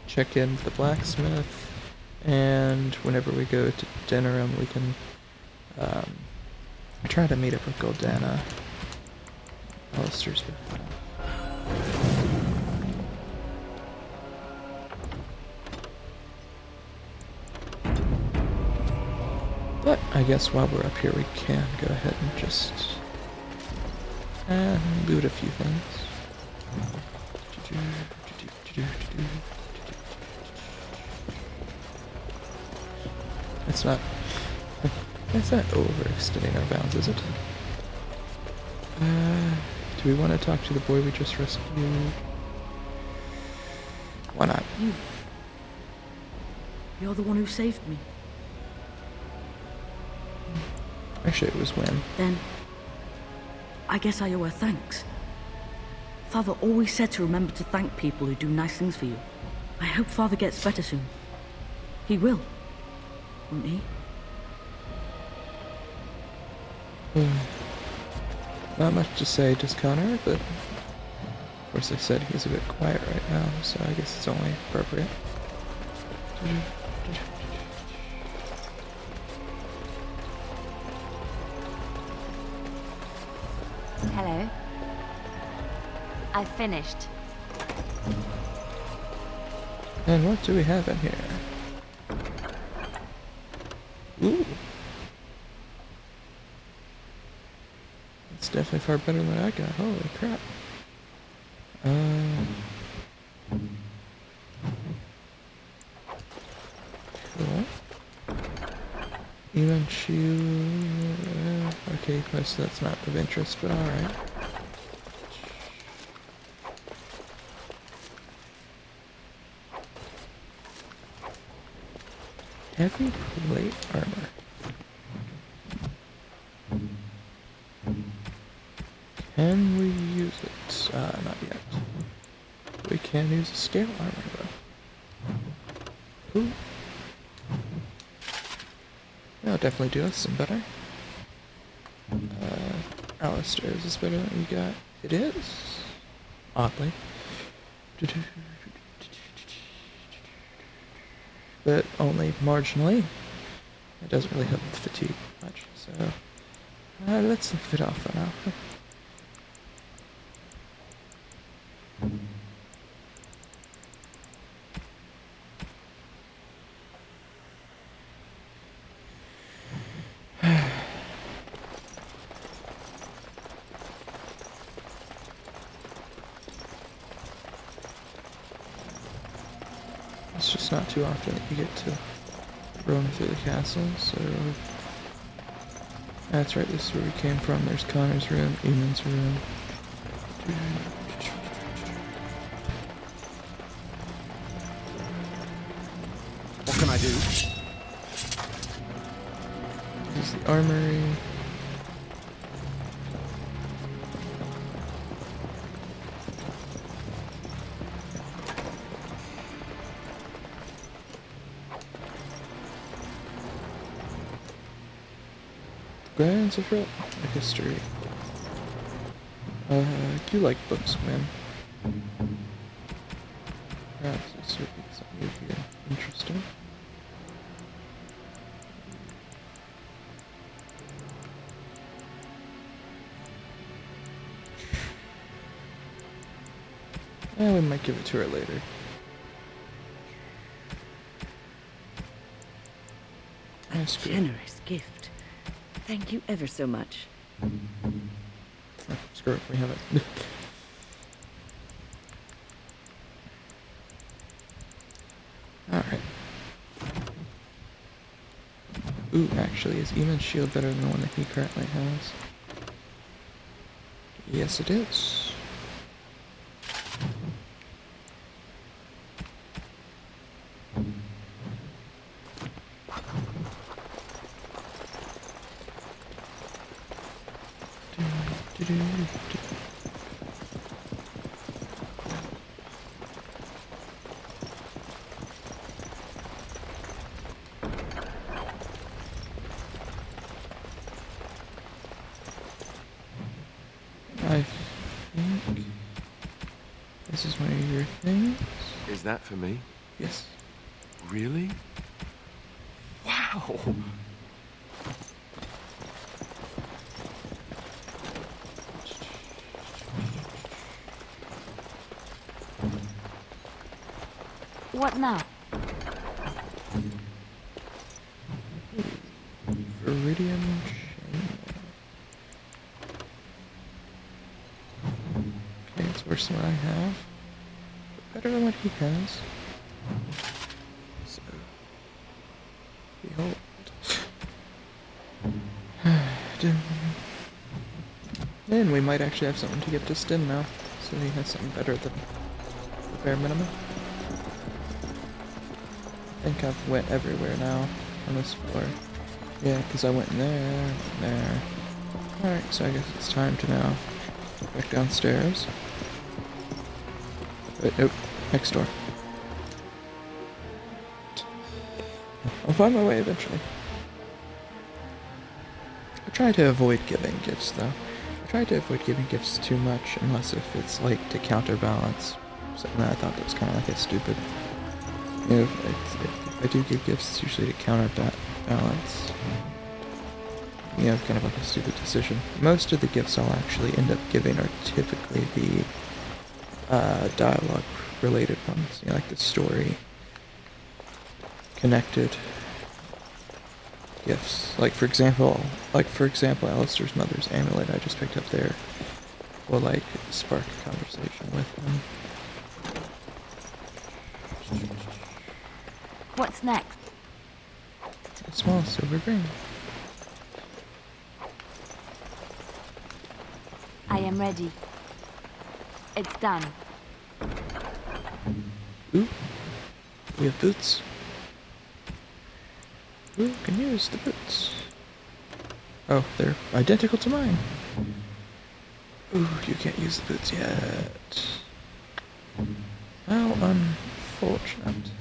check in the blacksmith, and whenever we go to Dinnerham, we can try to meet up with Goldana. Alistair's behalf. But I guess while we're up here, we can go ahead and just loot a few things. That's not overextending our bounds, is it? Do we want to talk to the boy we just rescued? Why not? You're the one who saved me. Actually, it was when. Then, I guess I owe her thanks. Father always said to remember to thank people who do nice things for you. I hope Father gets better soon. He will, won't he? Not much to say, just Connor, but of course I said he's a bit quiet right now, so I guess it's only appropriate. Hello. I finished. And what do we have in here? Ooh. It's definitely far better than I got. Holy crap. Cool. Even okay, most of that's not of interest, but alright. Heavy plate armor. Can we use it? Not yet. We can use a scale armor though. Ooh. That'll definitely do us some better. Alistair, is this better than what you got? It is. Oddly. But only marginally. It doesn't really help with fatigue much, so let's leave it off for now. it's not too often that you get to roam through the castle, so... That's right, this is where we came from. There's Connor's room, Eamon's room. What can I do? This is the armory. Grants of history. You like books, man. Perhaps this would be something you'd be interesting. We might give it to her later. A generous gift. Thank you ever so much. Oh, screw it, we have it. Alright. Ooh, actually, is Eamon's shield better than the one that he currently has? Yes, it is. I think this is one of your things. Is that for me? Yes. Really? Wow! What now? Viridian chain. Okay, it's worse than what I have, but better than what he has. So, behold. And we might actually have something to give to Stin now, so he has something better than the bare minimum. I think I've went everywhere now on this floor. Yeah, because I went in there, there. Alright, so I guess it's time to now go back downstairs. Wait, nope, next door. I'll find my way eventually. I try to avoid giving gifts, though. I try to avoid giving gifts too much, unless if it's like to counterbalance something that I thought that was kind of like a stupid. You know, if I do give gifts, it's usually to counterbalance. You know, kind of like a stupid decision. Most of the gifts I'll actually end up giving are typically the dialogue-related ones. You know, like the story connected gifts. Like for example, Alistair's mother's amulet I just picked up there will like spark a conversation with him. What's next? A small silver ring. I am ready. It's done. Ooh, we have boots. Ooh, can use the boots. Oh, they're identical to mine. Ooh, you can't use the boots yet. How unfortunate.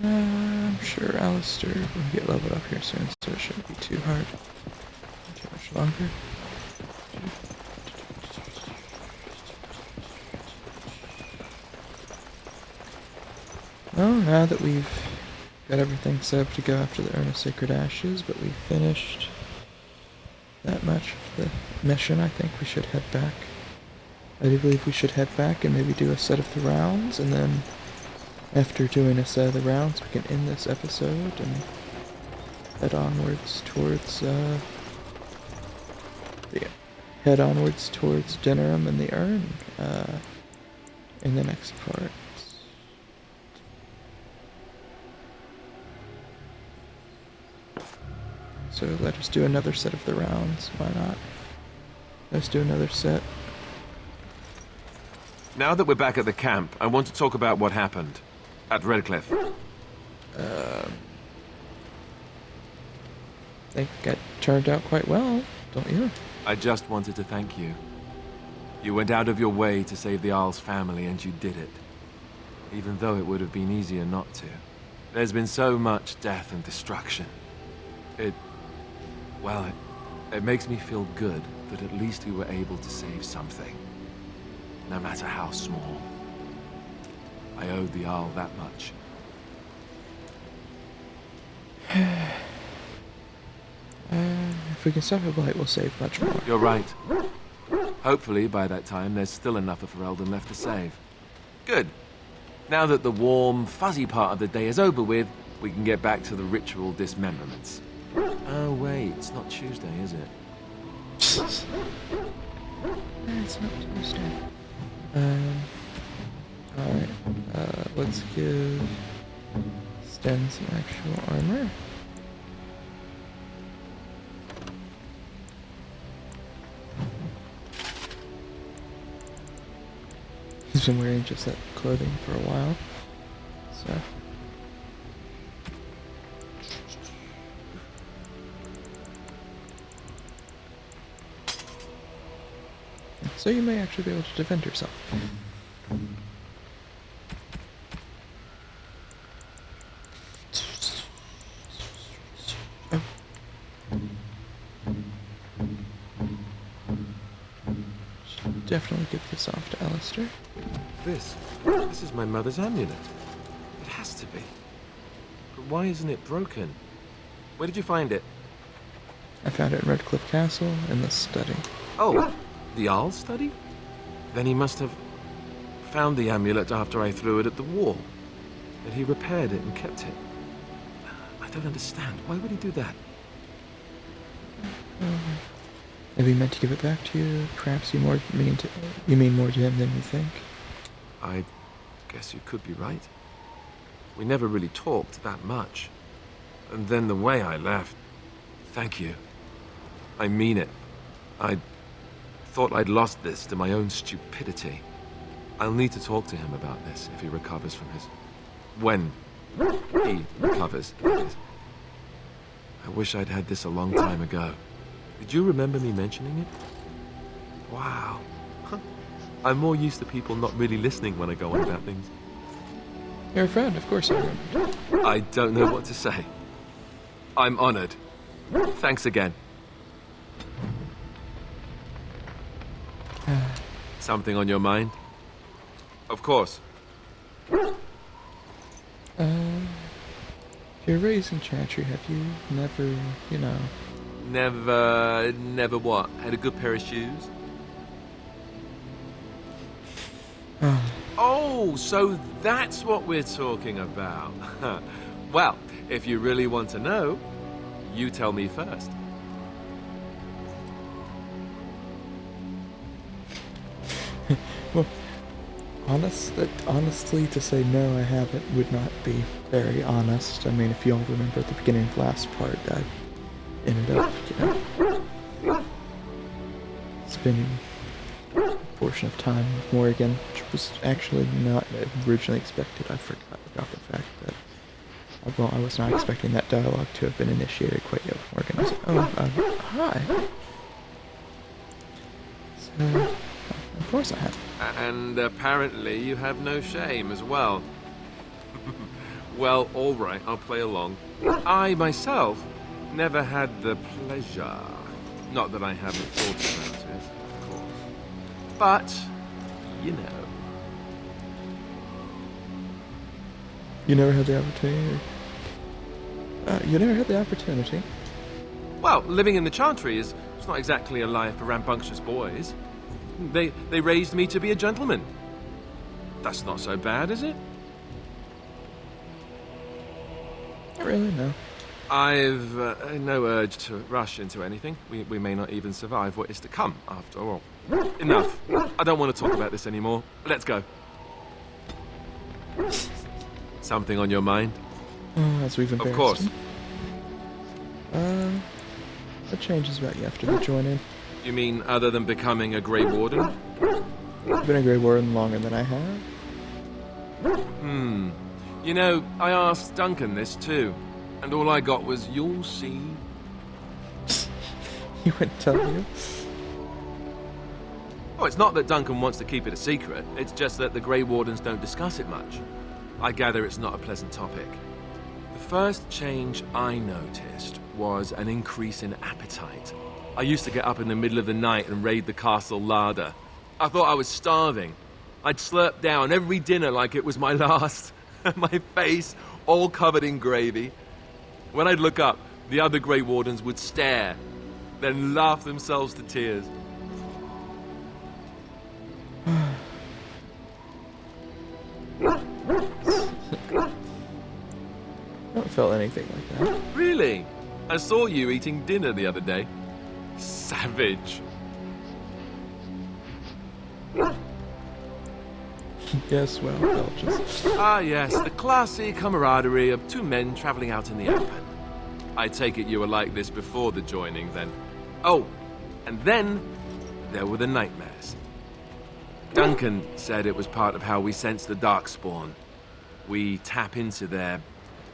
I'm sure Alistair will get leveled up here soon, so it shouldn't be too hard. Not too much longer. Well, now that we've got everything set up to go after the Urn of Sacred Ashes, but we finished that much of the mission, I think we should head back. I do believe we should head back and maybe do a set of the rounds, and then after doing a set of the rounds, we can end this episode and head onwards towards Denerim and the Urn in the next part. So let us do another set of the rounds. Why not? Let's do another set. Now that we're back at the camp, I want to talk about what happened at Redcliffe. I think it turned out quite well, don't you? I just wanted to thank you. You went out of your way to save the Isle's family, and you did it. Even though it would have been easier not to. There's been so much death and destruction. It makes me feel good that at least we were able to save something. No matter how small. I owed the Isle that much. If we can stop a blight, we'll save much more. You're right. Hopefully, by that time, there's still enough of Ferelden left to save. Good. Now that the warm, fuzzy part of the day is over with, we can get back to the ritual dismemberments. Oh, wait, it's not Tuesday, is it? It's not Tuesday. Alright. Let's give Sten some actual armor. He's been wearing just that clothing for a while, so. So you may actually be able to defend yourself. Oh. Should definitely give this off to Alistair. This is my mother's amulet. It has to be. But why isn't it broken? Where did you find it? I found it in Redcliffe Castle in the study. Oh, the Isle's study? Then he must have found the amulet after I threw it at the wall. And he repaired it and kept it. I don't understand. Why would he do that? Maybe he meant to give it back to you. Perhaps you mean more to him than you think. I guess you could be right. We never really talked that much. And then the way I left... Thank you. I mean it. I thought I'd lost this to my own stupidity. I'll need to talk to him about this if he recovers from his... When he recovers, that is. I wish I'd had this a long time ago. Did you remember me mentioning it? Wow. I'm more used to people not really listening when I go on about things. You're a friend, of course I remember. I don't know what to say. I'm honored. Thanks again. Something on your mind? Of course. If you're raised in Chantry, have you never, Never what? Had a good pair of shoes? Oh, so that's what we're talking about. Well, if you really want to know, you tell me first. Well, honestly, to say no, I haven't would not be very honest. I mean, if you all remember at the beginning of the last part, I ended up, spending a portion of time with Morgan, which was actually not originally expected. I forgot about the fact that, well, I was not expecting that dialogue to have been initiated quite yet with Morgan. I was like, oh, hi. So, of course I have. And apparently you have no shame as well. Well, all right, I'll play along. I, myself, never had the pleasure. Not that I haven't thought about it, of course. But, you know. You never had the opportunity? You never had the opportunity? Well, living in the Chantry is not exactly a life for rambunctious boys. They raised me to be a gentleman. That's not so bad, is it? Not really, no. I've no urge to rush into anything. We may not even survive what is to come, after all. Enough. I don't want to talk about this anymore. Let's go. Something on your mind? As we've embarrassed Of course. him. What changes about you after the joining? You mean other than becoming a Grey Warden? I've been a Grey Warden longer than I have. You know, I asked Duncan this too, and all I got was, "You'll see." He wouldn't tell you? Oh, it's not that Duncan wants to keep it a secret, it's just that the Grey Wardens don't discuss it much. I gather it's not a pleasant topic. The first change I noticed was an increase in appetite. I used to get up in the middle of the night and raid the castle larder. I thought I was starving. I'd slurp down every dinner like it was my last. My face all covered in gravy. When I'd look up, the other Grey Wardens would stare, then laugh themselves to tears. I don't feel anything like that. Really? I saw you eating dinner the other day. Savage. Yes, well, I'll just... Ah, yes, the classy camaraderie of two men traveling out in the open. I take it you were like this before the joining, then. Oh, and then there were the nightmares. Duncan said it was part of how we sense the Darkspawn. We tap into their,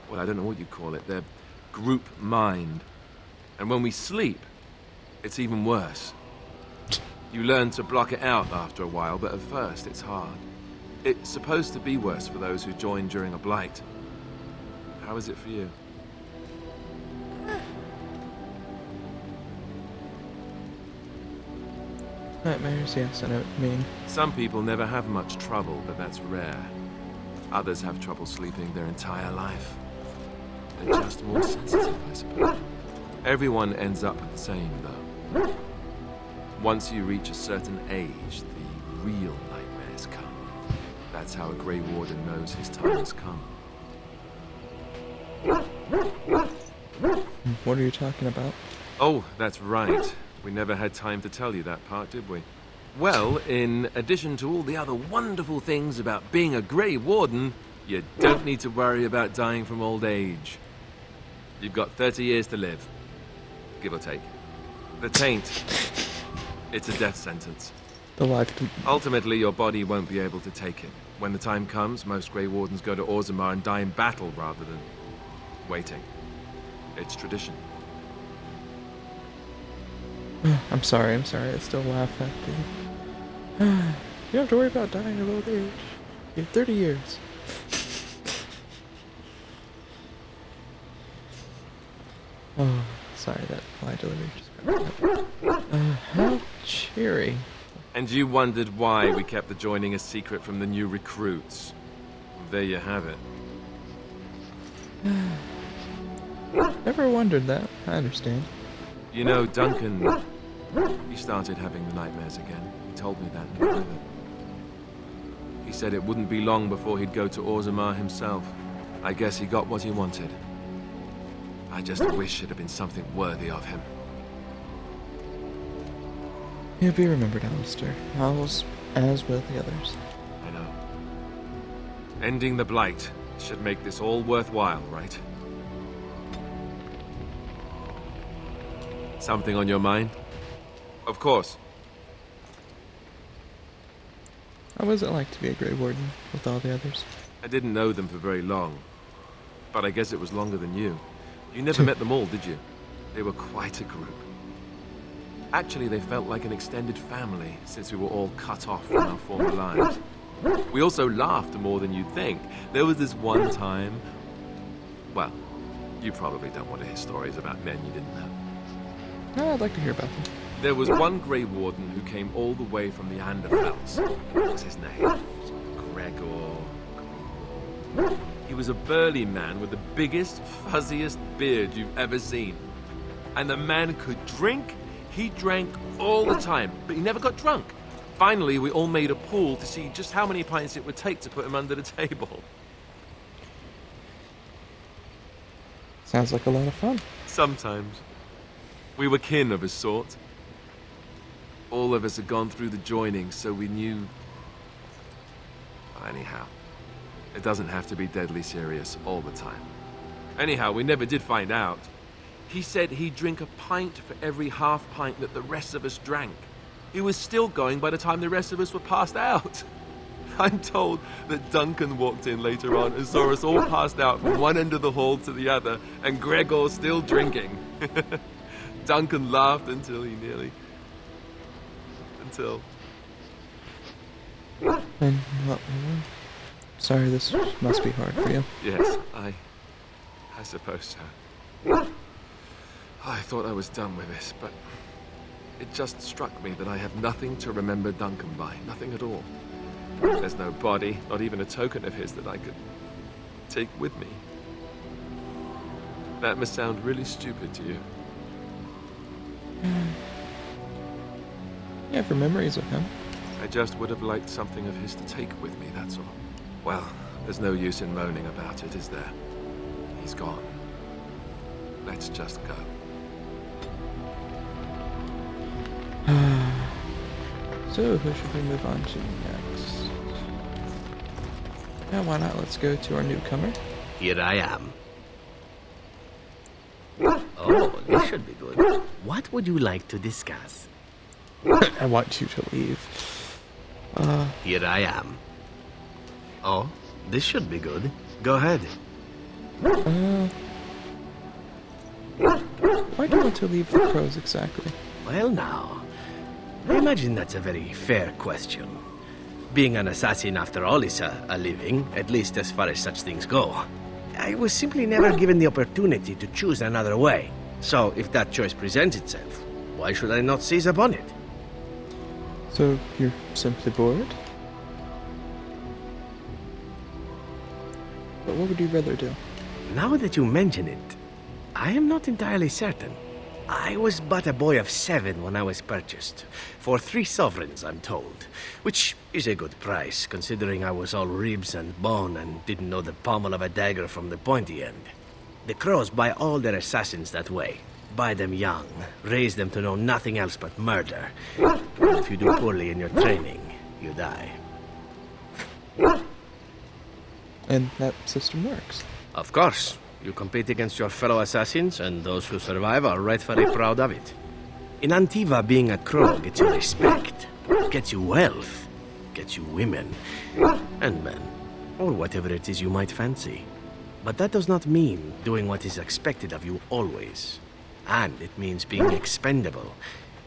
well, I don't know what you call it, their group mind. And when we sleep, it's even worse. You learn to block it out after a while, but at first it's hard. It's supposed to be worse for those who join during a blight. How is it for you? Nightmares, yes, I know what you mean. Some people never have much trouble, but that's rare. Others have trouble sleeping their entire life. They're just more sensitive, I suppose. Everyone ends up the same, though. Once you reach a certain age, the real nightmares come. That's how a Grey Warden knows his time has come. What are you talking about? Oh, that's right. We never had time to tell you that part, did we? Well, in addition to all the other wonderful things about being a Grey Warden, you don't need to worry about dying from old age. You've got 30 years to live, give or take. The taint, it's a death sentence. The life... Ultimately, your body won't be able to take it. When the time comes, most Grey Wardens go to Orzammar and die in battle rather than waiting. It's tradition. I'm sorry, I still laugh at the... You don't have to worry about dying of old age. You have 30 years. Oh, sorry, that fly delivery just... how cheery. And you wondered why we kept the joining a secret from the new recruits. There you have it. Never wondered that. I understand. You know, Duncan, he started having the nightmares again. He told me that in private. He said it wouldn't be long before he'd go to Orzammar himself. I guess he got what he wanted. I just wish it had been something worthy of him. He'll be remembered, Alistair. As will the others. I know. Ending the Blight should make this all worthwhile, right? Something on your mind? Of course. How was it like to be a Grey Warden with all the others? I didn't know them for very long. But I guess it was longer than you. You never met them all, did you? They were quite a group. Actually, they felt like an extended family, since we were all cut off from our former lives. We also laughed more than you'd think. There was this one time... Well, you probably don't want to hear stories about men you didn't know. No, I'd like to hear about them. There was one Grey Warden who came all the way from the Anderfells. What was his name? Gregor... He was a burly man with the biggest, fuzziest beard you've ever seen. And the man could drink. He drank all the time, but he never got drunk. Finally, we all made a pool to see just how many pints it would take to put him under the table. Sounds like a lot of fun. Sometimes. We were kin of a sort. All of us had gone through the joining, so we knew... Anyhow, it doesn't have to be deadly serious all the time. Anyhow, we never did find out. He said he'd drink a pint for every half pint that the rest of us drank. He was still going by the time the rest of us were passed out. I'm told that Duncan walked in later on and saw us all passed out from one end of the hall to the other, and Gregor still drinking. Duncan laughed until he nearly... until... And, well, sorry, this must be hard for you. Yes, I suppose so. I thought I was done with this, but it just struck me that I have nothing to remember Duncan by. Nothing at all. There's no body, not even a token of his that I could take with me. That must sound really stupid to you. Yeah, for memories of him. I just would have liked something of his to take with me, that's all. Well, there's no use in moaning about it, is there? He's gone. Let's just go. So, who should we move on to next? Yeah, why not? Let's go to our newcomer. Here I am. Oh, this should be good. What would you like to discuss? I want you to leave. Here I am. Oh, this should be good. Go ahead. Why do you want to leave the crows exactly? Well, now, I imagine that's a very fair question. Being an assassin, after all, is a living, at least as far as such things go. I was simply never given the opportunity to choose another way. So, if that choice presents itself, why should I not seize upon it? So, you're simply bored? But what would you rather do? Now that you mention it, I am not entirely certain. I was but a boy of 7 when I was purchased. For 3 sovereigns, I'm told. Which is a good price, considering I was all ribs and bone and didn't know the pommel of a dagger from the pointy end. The crows buy all their assassins that way. Buy them young, raise them to know nothing else but murder. If you do poorly in your training, you die. And that system works. Of course. You compete against your fellow assassins, and those who survive are rightfully proud of it. In Antiva, being a crow gets you respect, gets you wealth, gets you women, and men, or whatever it is you might fancy. But that does not mean doing what is expected of you always. And it means being expendable.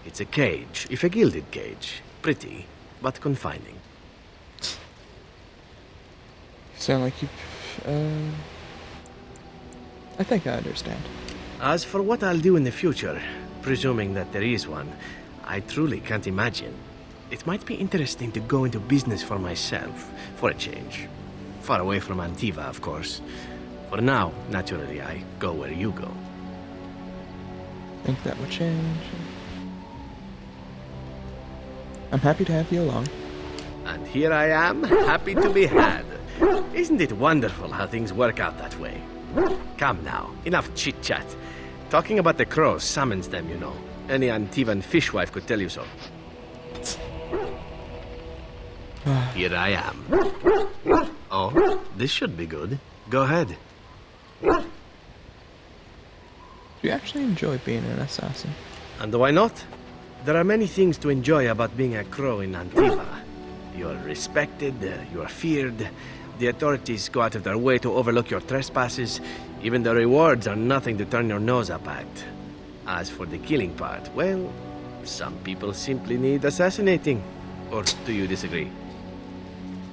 It's a cage, if a gilded cage. Pretty, but confining. You sound like you... I think I understand. As for what I'll do in the future, presuming that there is one, I truly can't imagine. It might be interesting to go into business for myself, for a change. Far away from Antiva, of course. For now, naturally, I go where you go. Think that would change. I'm happy to have you along. And here I am, happy to be had. Isn't it wonderful how things work out that way? Come now, enough chit-chat. Talking about the crows summons them, you know. Any Antivan fishwife could tell you so. Here I am. Oh, this should be good. Go ahead. Do you actually enjoy being an assassin? And why not? There are many things to enjoy about being a crow in Antiva. You are respected, you are feared. The authorities go out of their way to overlook your trespasses. Even the rewards are nothing to turn your nose up at. As for the killing part, well, some people simply need assassinating. Or do you disagree?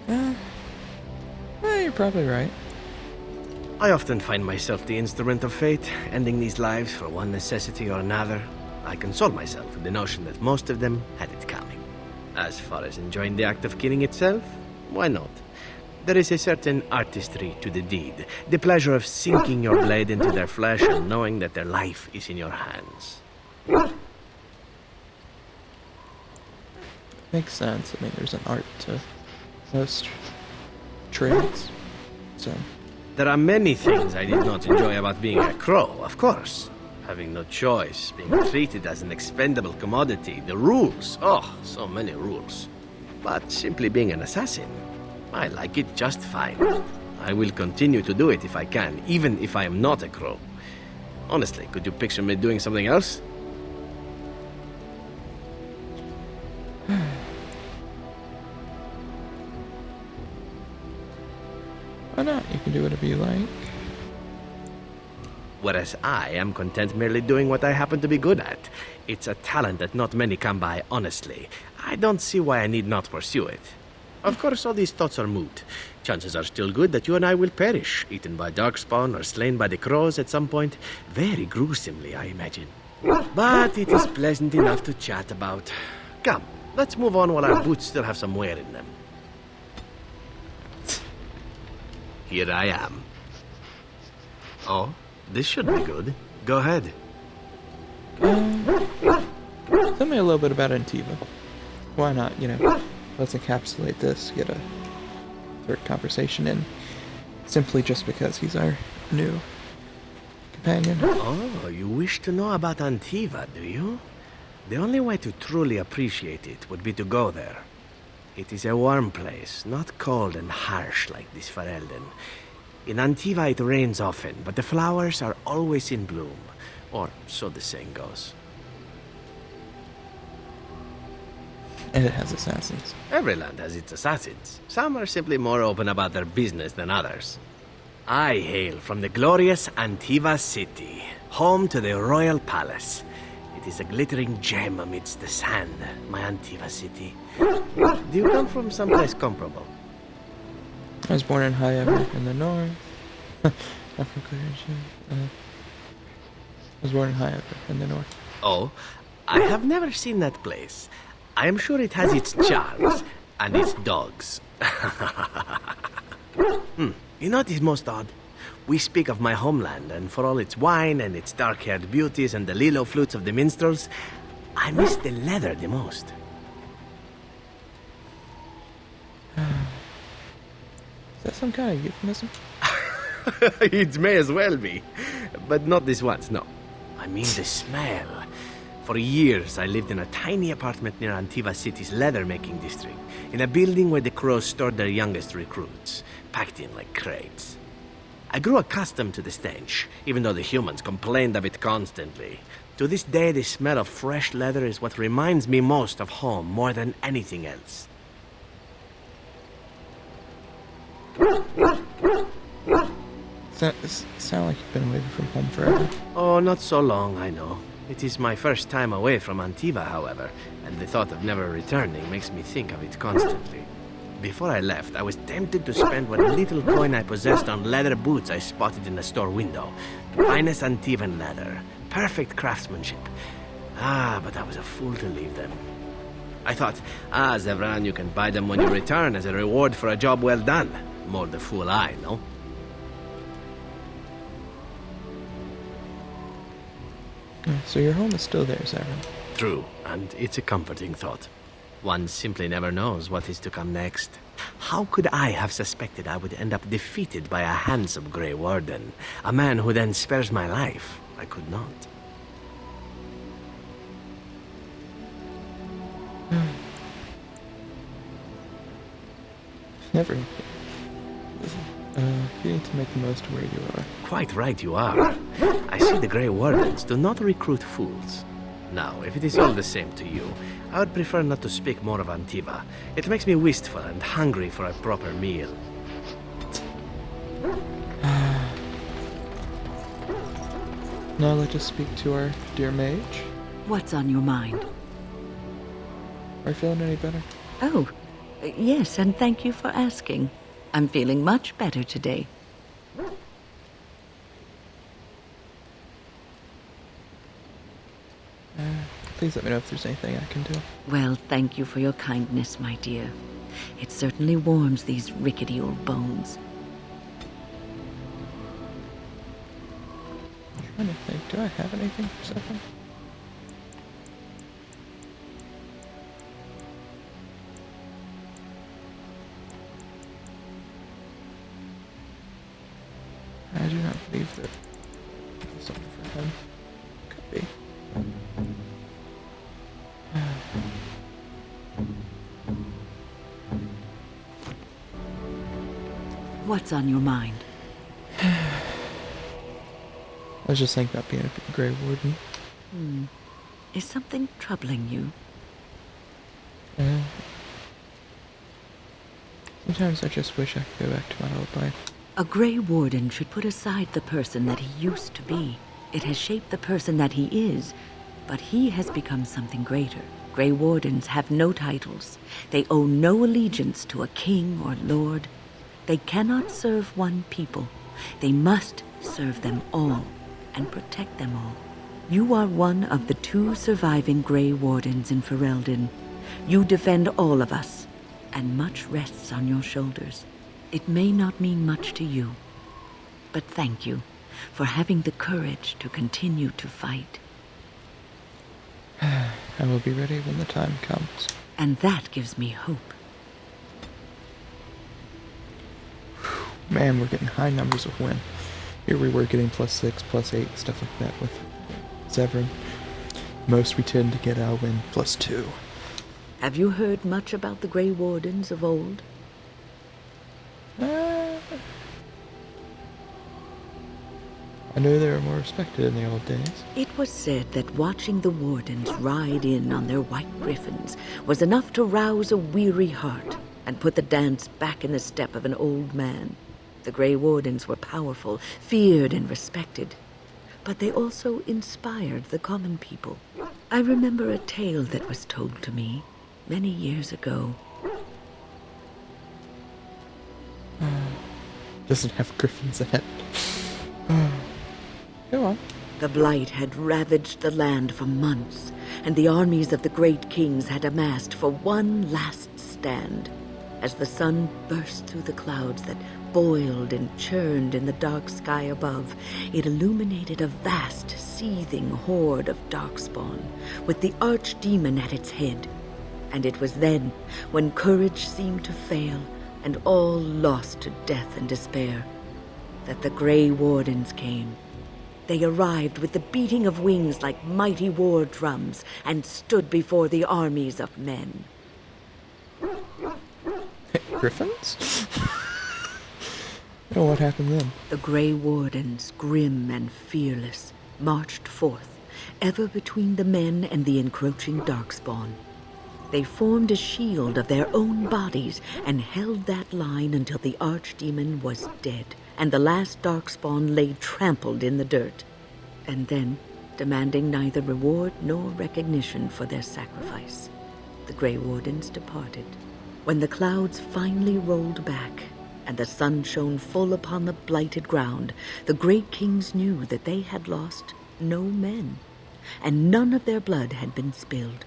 You're probably right. I often find myself the instrument of fate, ending these lives for one necessity or another. I console myself with the notion that most of them had it coming. As far as enjoying the act of killing itself, why not? There is a certain artistry to the deed, the pleasure of sinking your blade into their flesh and knowing that their life is in your hands. Makes sense. I mean, there's an art to most trades, so... There are many things I did not enjoy about being a crow, of course. Having no choice, being treated as an expendable commodity, the rules, oh, so many rules. But simply being an assassin, I like it just fine. I will continue to do it if I can, even if I am not a crow. Honestly, could you picture me doing something else? Why not? You can do whatever you like. Whereas I am content merely doing what I happen to be good at. It's a talent that not many come by honestly. I don't see why I need not pursue it. Of course, all these thoughts are moot. Chances are still good that you and I will perish, eaten by darkspawn or slain by the crows at some point. Very gruesomely, I imagine. But it is pleasant enough to chat about. Come, let's move on while our boots still have some wear in them. Here I am. Oh, this should be good. Go ahead. Tell me a little bit about Antiva. Why not, let's encapsulate this, get a third conversation in, simply just because he's our new companion. Oh, you wish to know about Antiva, do you? The only way to truly appreciate it would be to go there. It is a warm place, not cold and harsh like this Ferelden. In Antiva it rains often, but the flowers are always in bloom. Or so the saying goes. And it has assassins. Every land has its assassins. Some are simply more open about their business than others. I hail from the glorious Antiva city, home to the royal palace. It is a glittering gem amidst the sand, my Antiva city. Do you come from someplace comparable? I was born in Highever in the north. I'm from Clarentia. I was born in Highever in the north. Oh, I have never seen that place. I am sure it has its charms and its dogs. You know what is most odd? We speak of my homeland, and for all its wine and its dark-haired beauties and the lilo flutes of the minstrels, I miss the leather the most. Is that some kind of euphemism? It may as well be. But not this once, no. I mean the smell. For years, I lived in a tiny apartment near Antiva City's leather-making district, in a building where the crows stored their youngest recruits, packed in like crates. I grew accustomed to the stench, even though the humans complained of it constantly. To this day, the smell of fresh leather is what reminds me most of home more than anything else. Sound like you've been away from home forever. Oh, not so long, I know. It is my first time away from Antiva, however, and the thought of never returning makes me think of it constantly. Before I left, I was tempted to spend what little coin I possessed on leather boots I spotted in the store window. Finest Antivan leather. Perfect craftsmanship. But I was a fool to leave them. I thought, Zevran, you can buy them when you return as a reward for a job well done. More the fool I, no? So your home is still there, Zevran. True, and it's a comforting thought. One simply never knows what is to come next. How could I have suspected I would end up defeated by a handsome Grey Warden? A man who then spares my life? I could not. Never. You need to make the most of where you are. Quite right you are. I see the Grey Wardens do not recruit fools. Now, if it is all the same to you, I would prefer not to speak more of Antiva. It makes me wistful and hungry for a proper meal. Now let us speak to our dear mage. What's on your mind? Are you feeling any better? Oh, yes, and thank you for asking. I'm feeling much better today. Please let me know if there's anything I can do. Well, thank you for your kindness, my dear. It certainly warms these rickety old bones. I'm trying to think. Do I have anything for Stefan? I do not believe that there's something for him. Could be. What's on your mind? I was just thinking about being a Grey Warden. Is something troubling you? Sometimes I just wish I could go back to my old life. A Grey Warden should put aside the person that he used to be. It has shaped the person that he is, but he has become something greater. Grey Wardens have no titles. They owe no allegiance to a king or lord. They cannot serve one people. They must serve them all and protect them all. You are one of the 2 surviving Grey Wardens in Ferelden. You defend all of us, and much rests on your shoulders. It may not mean much to you, but thank you for having the courage to continue to fight. I will be ready when the time comes. And that gives me hope. Man, we're getting high numbers of win. Here we were getting +6, +8, stuff like that with Severin. Most we tend to get our win +2. Have you heard much about the Grey Wardens of old? I know they were more respected in the old days. It was said that watching the Wardens ride in on their white griffins was enough to rouse a weary heart and put the dance back in the step of an old man. The Grey Wardens were powerful, feared and respected, but they also inspired the common people. I remember a tale that was told to me many years ago. Doesn't have griffins in it. Go on. The blight had ravaged the land for months, and the armies of the great kings had amassed for one last stand. As the sun burst through the clouds that boiled and churned in the dark sky above, it illuminated a vast, seething horde of darkspawn, with the archdemon at its head. And it was then, when courage seemed to fail, and all lost to death and despair, that the Grey Wardens came. They arrived with the beating of wings like mighty war drums and stood before the armies of men. Griffins? Oh, what happened then? The Grey Wardens, grim and fearless, marched forth, ever between the men and the encroaching darkspawn. They formed a shield of their own bodies and held that line until the archdemon was dead, and the last darkspawn lay trampled in the dirt. And then, demanding neither reward nor recognition for their sacrifice, the Grey Wardens departed. When the clouds finally rolled back, and the sun shone full upon the blighted ground, the great kings knew that they had lost no men, and none of their blood had been spilled.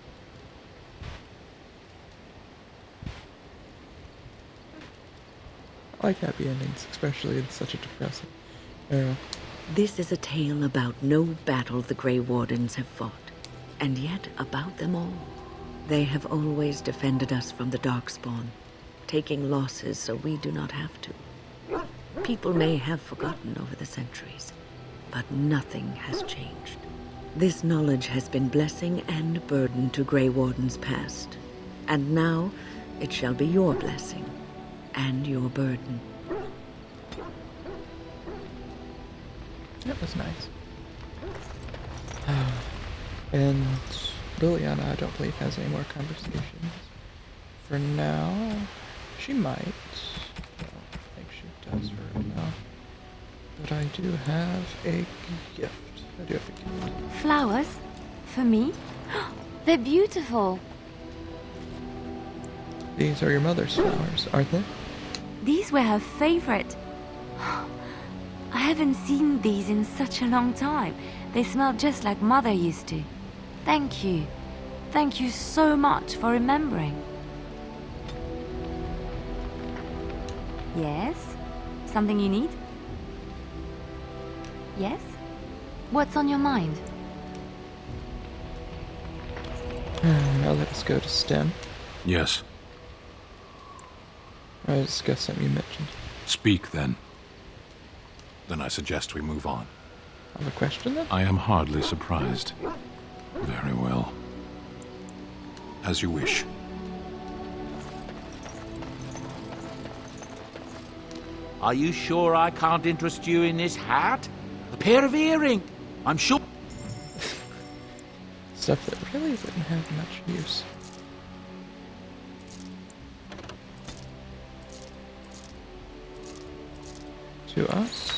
I like happy endings, especially in such a depressing era. This is a tale about no battle the Grey Wardens have fought, and yet about them all. They have always defended us from the Darkspawn, taking losses so we do not have to. People may have forgotten over the centuries, but nothing has changed. This knowledge has been blessing and burden to Grey Wardens past, and now it shall be your blessing and your burden. That was nice. And Liliana, I don't believe, has any more conversations. For now, she might. I don't think she does for now. But I do have a gift. I do have a gift. Flowers? For me? They're beautiful. These are your mother's flowers, aren't they? These were her favorite. I haven't seen these in such a long time. They smell just like Mother used to. Thank you. Thank you so much for remembering. Yes? Something you need? Yes? What's on your mind? Now let us go to STEM. Yes. I discuss something you mentioned. Speak, then. Then I suggest we move on. I have a question, then? I am hardly surprised. Very well. As you wish. Are you sure I can't interest you in this hat? A pair of earrings. I'm sure. Stuff that really wouldn't have much use. To us.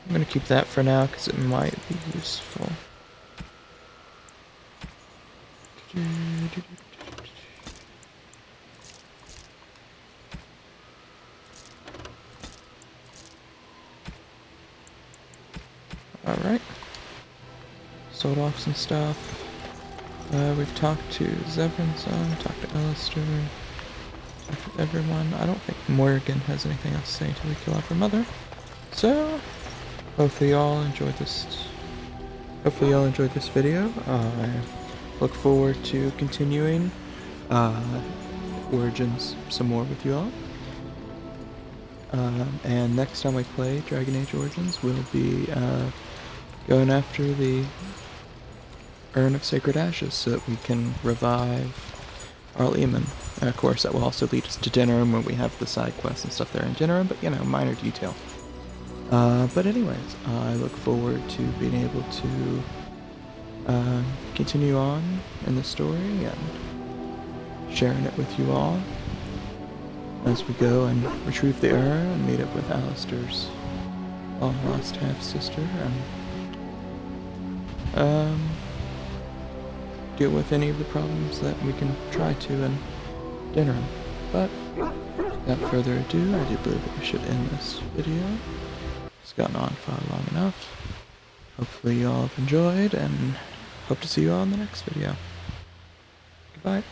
I'm gonna keep that for now because it might be useful. Alright. Sold off some stuff. We've talked to Zevran some, talked to Alistair, talked to everyone. I don't think Morgan has anything else to say until we kill off her mother. So, hopefully y'all enjoyed this. Hopefully y'all enjoyed this video. I look forward to continuing Origins some more with you all. And next time we play Dragon Age Origins, we'll be going after the Urn of Sacred Ashes so that we can revive Arl Eamon. And of course that will also lead us to Dinnerim when we have the side quests and stuff there in Dinnerim, but you know, minor detail. But anyways, I look forward to being able to continue on in the story and sharing it with you all as we go and retrieve the urn and meet up with Alistair's long-lost half-sister and deal with any of the problems that we can try to in Dinnerim. But without further ado, I do believe that we should end this video. It's gone on far long enough. Hopefully you all have enjoyed, and hope to see you all in the next video. Goodbye.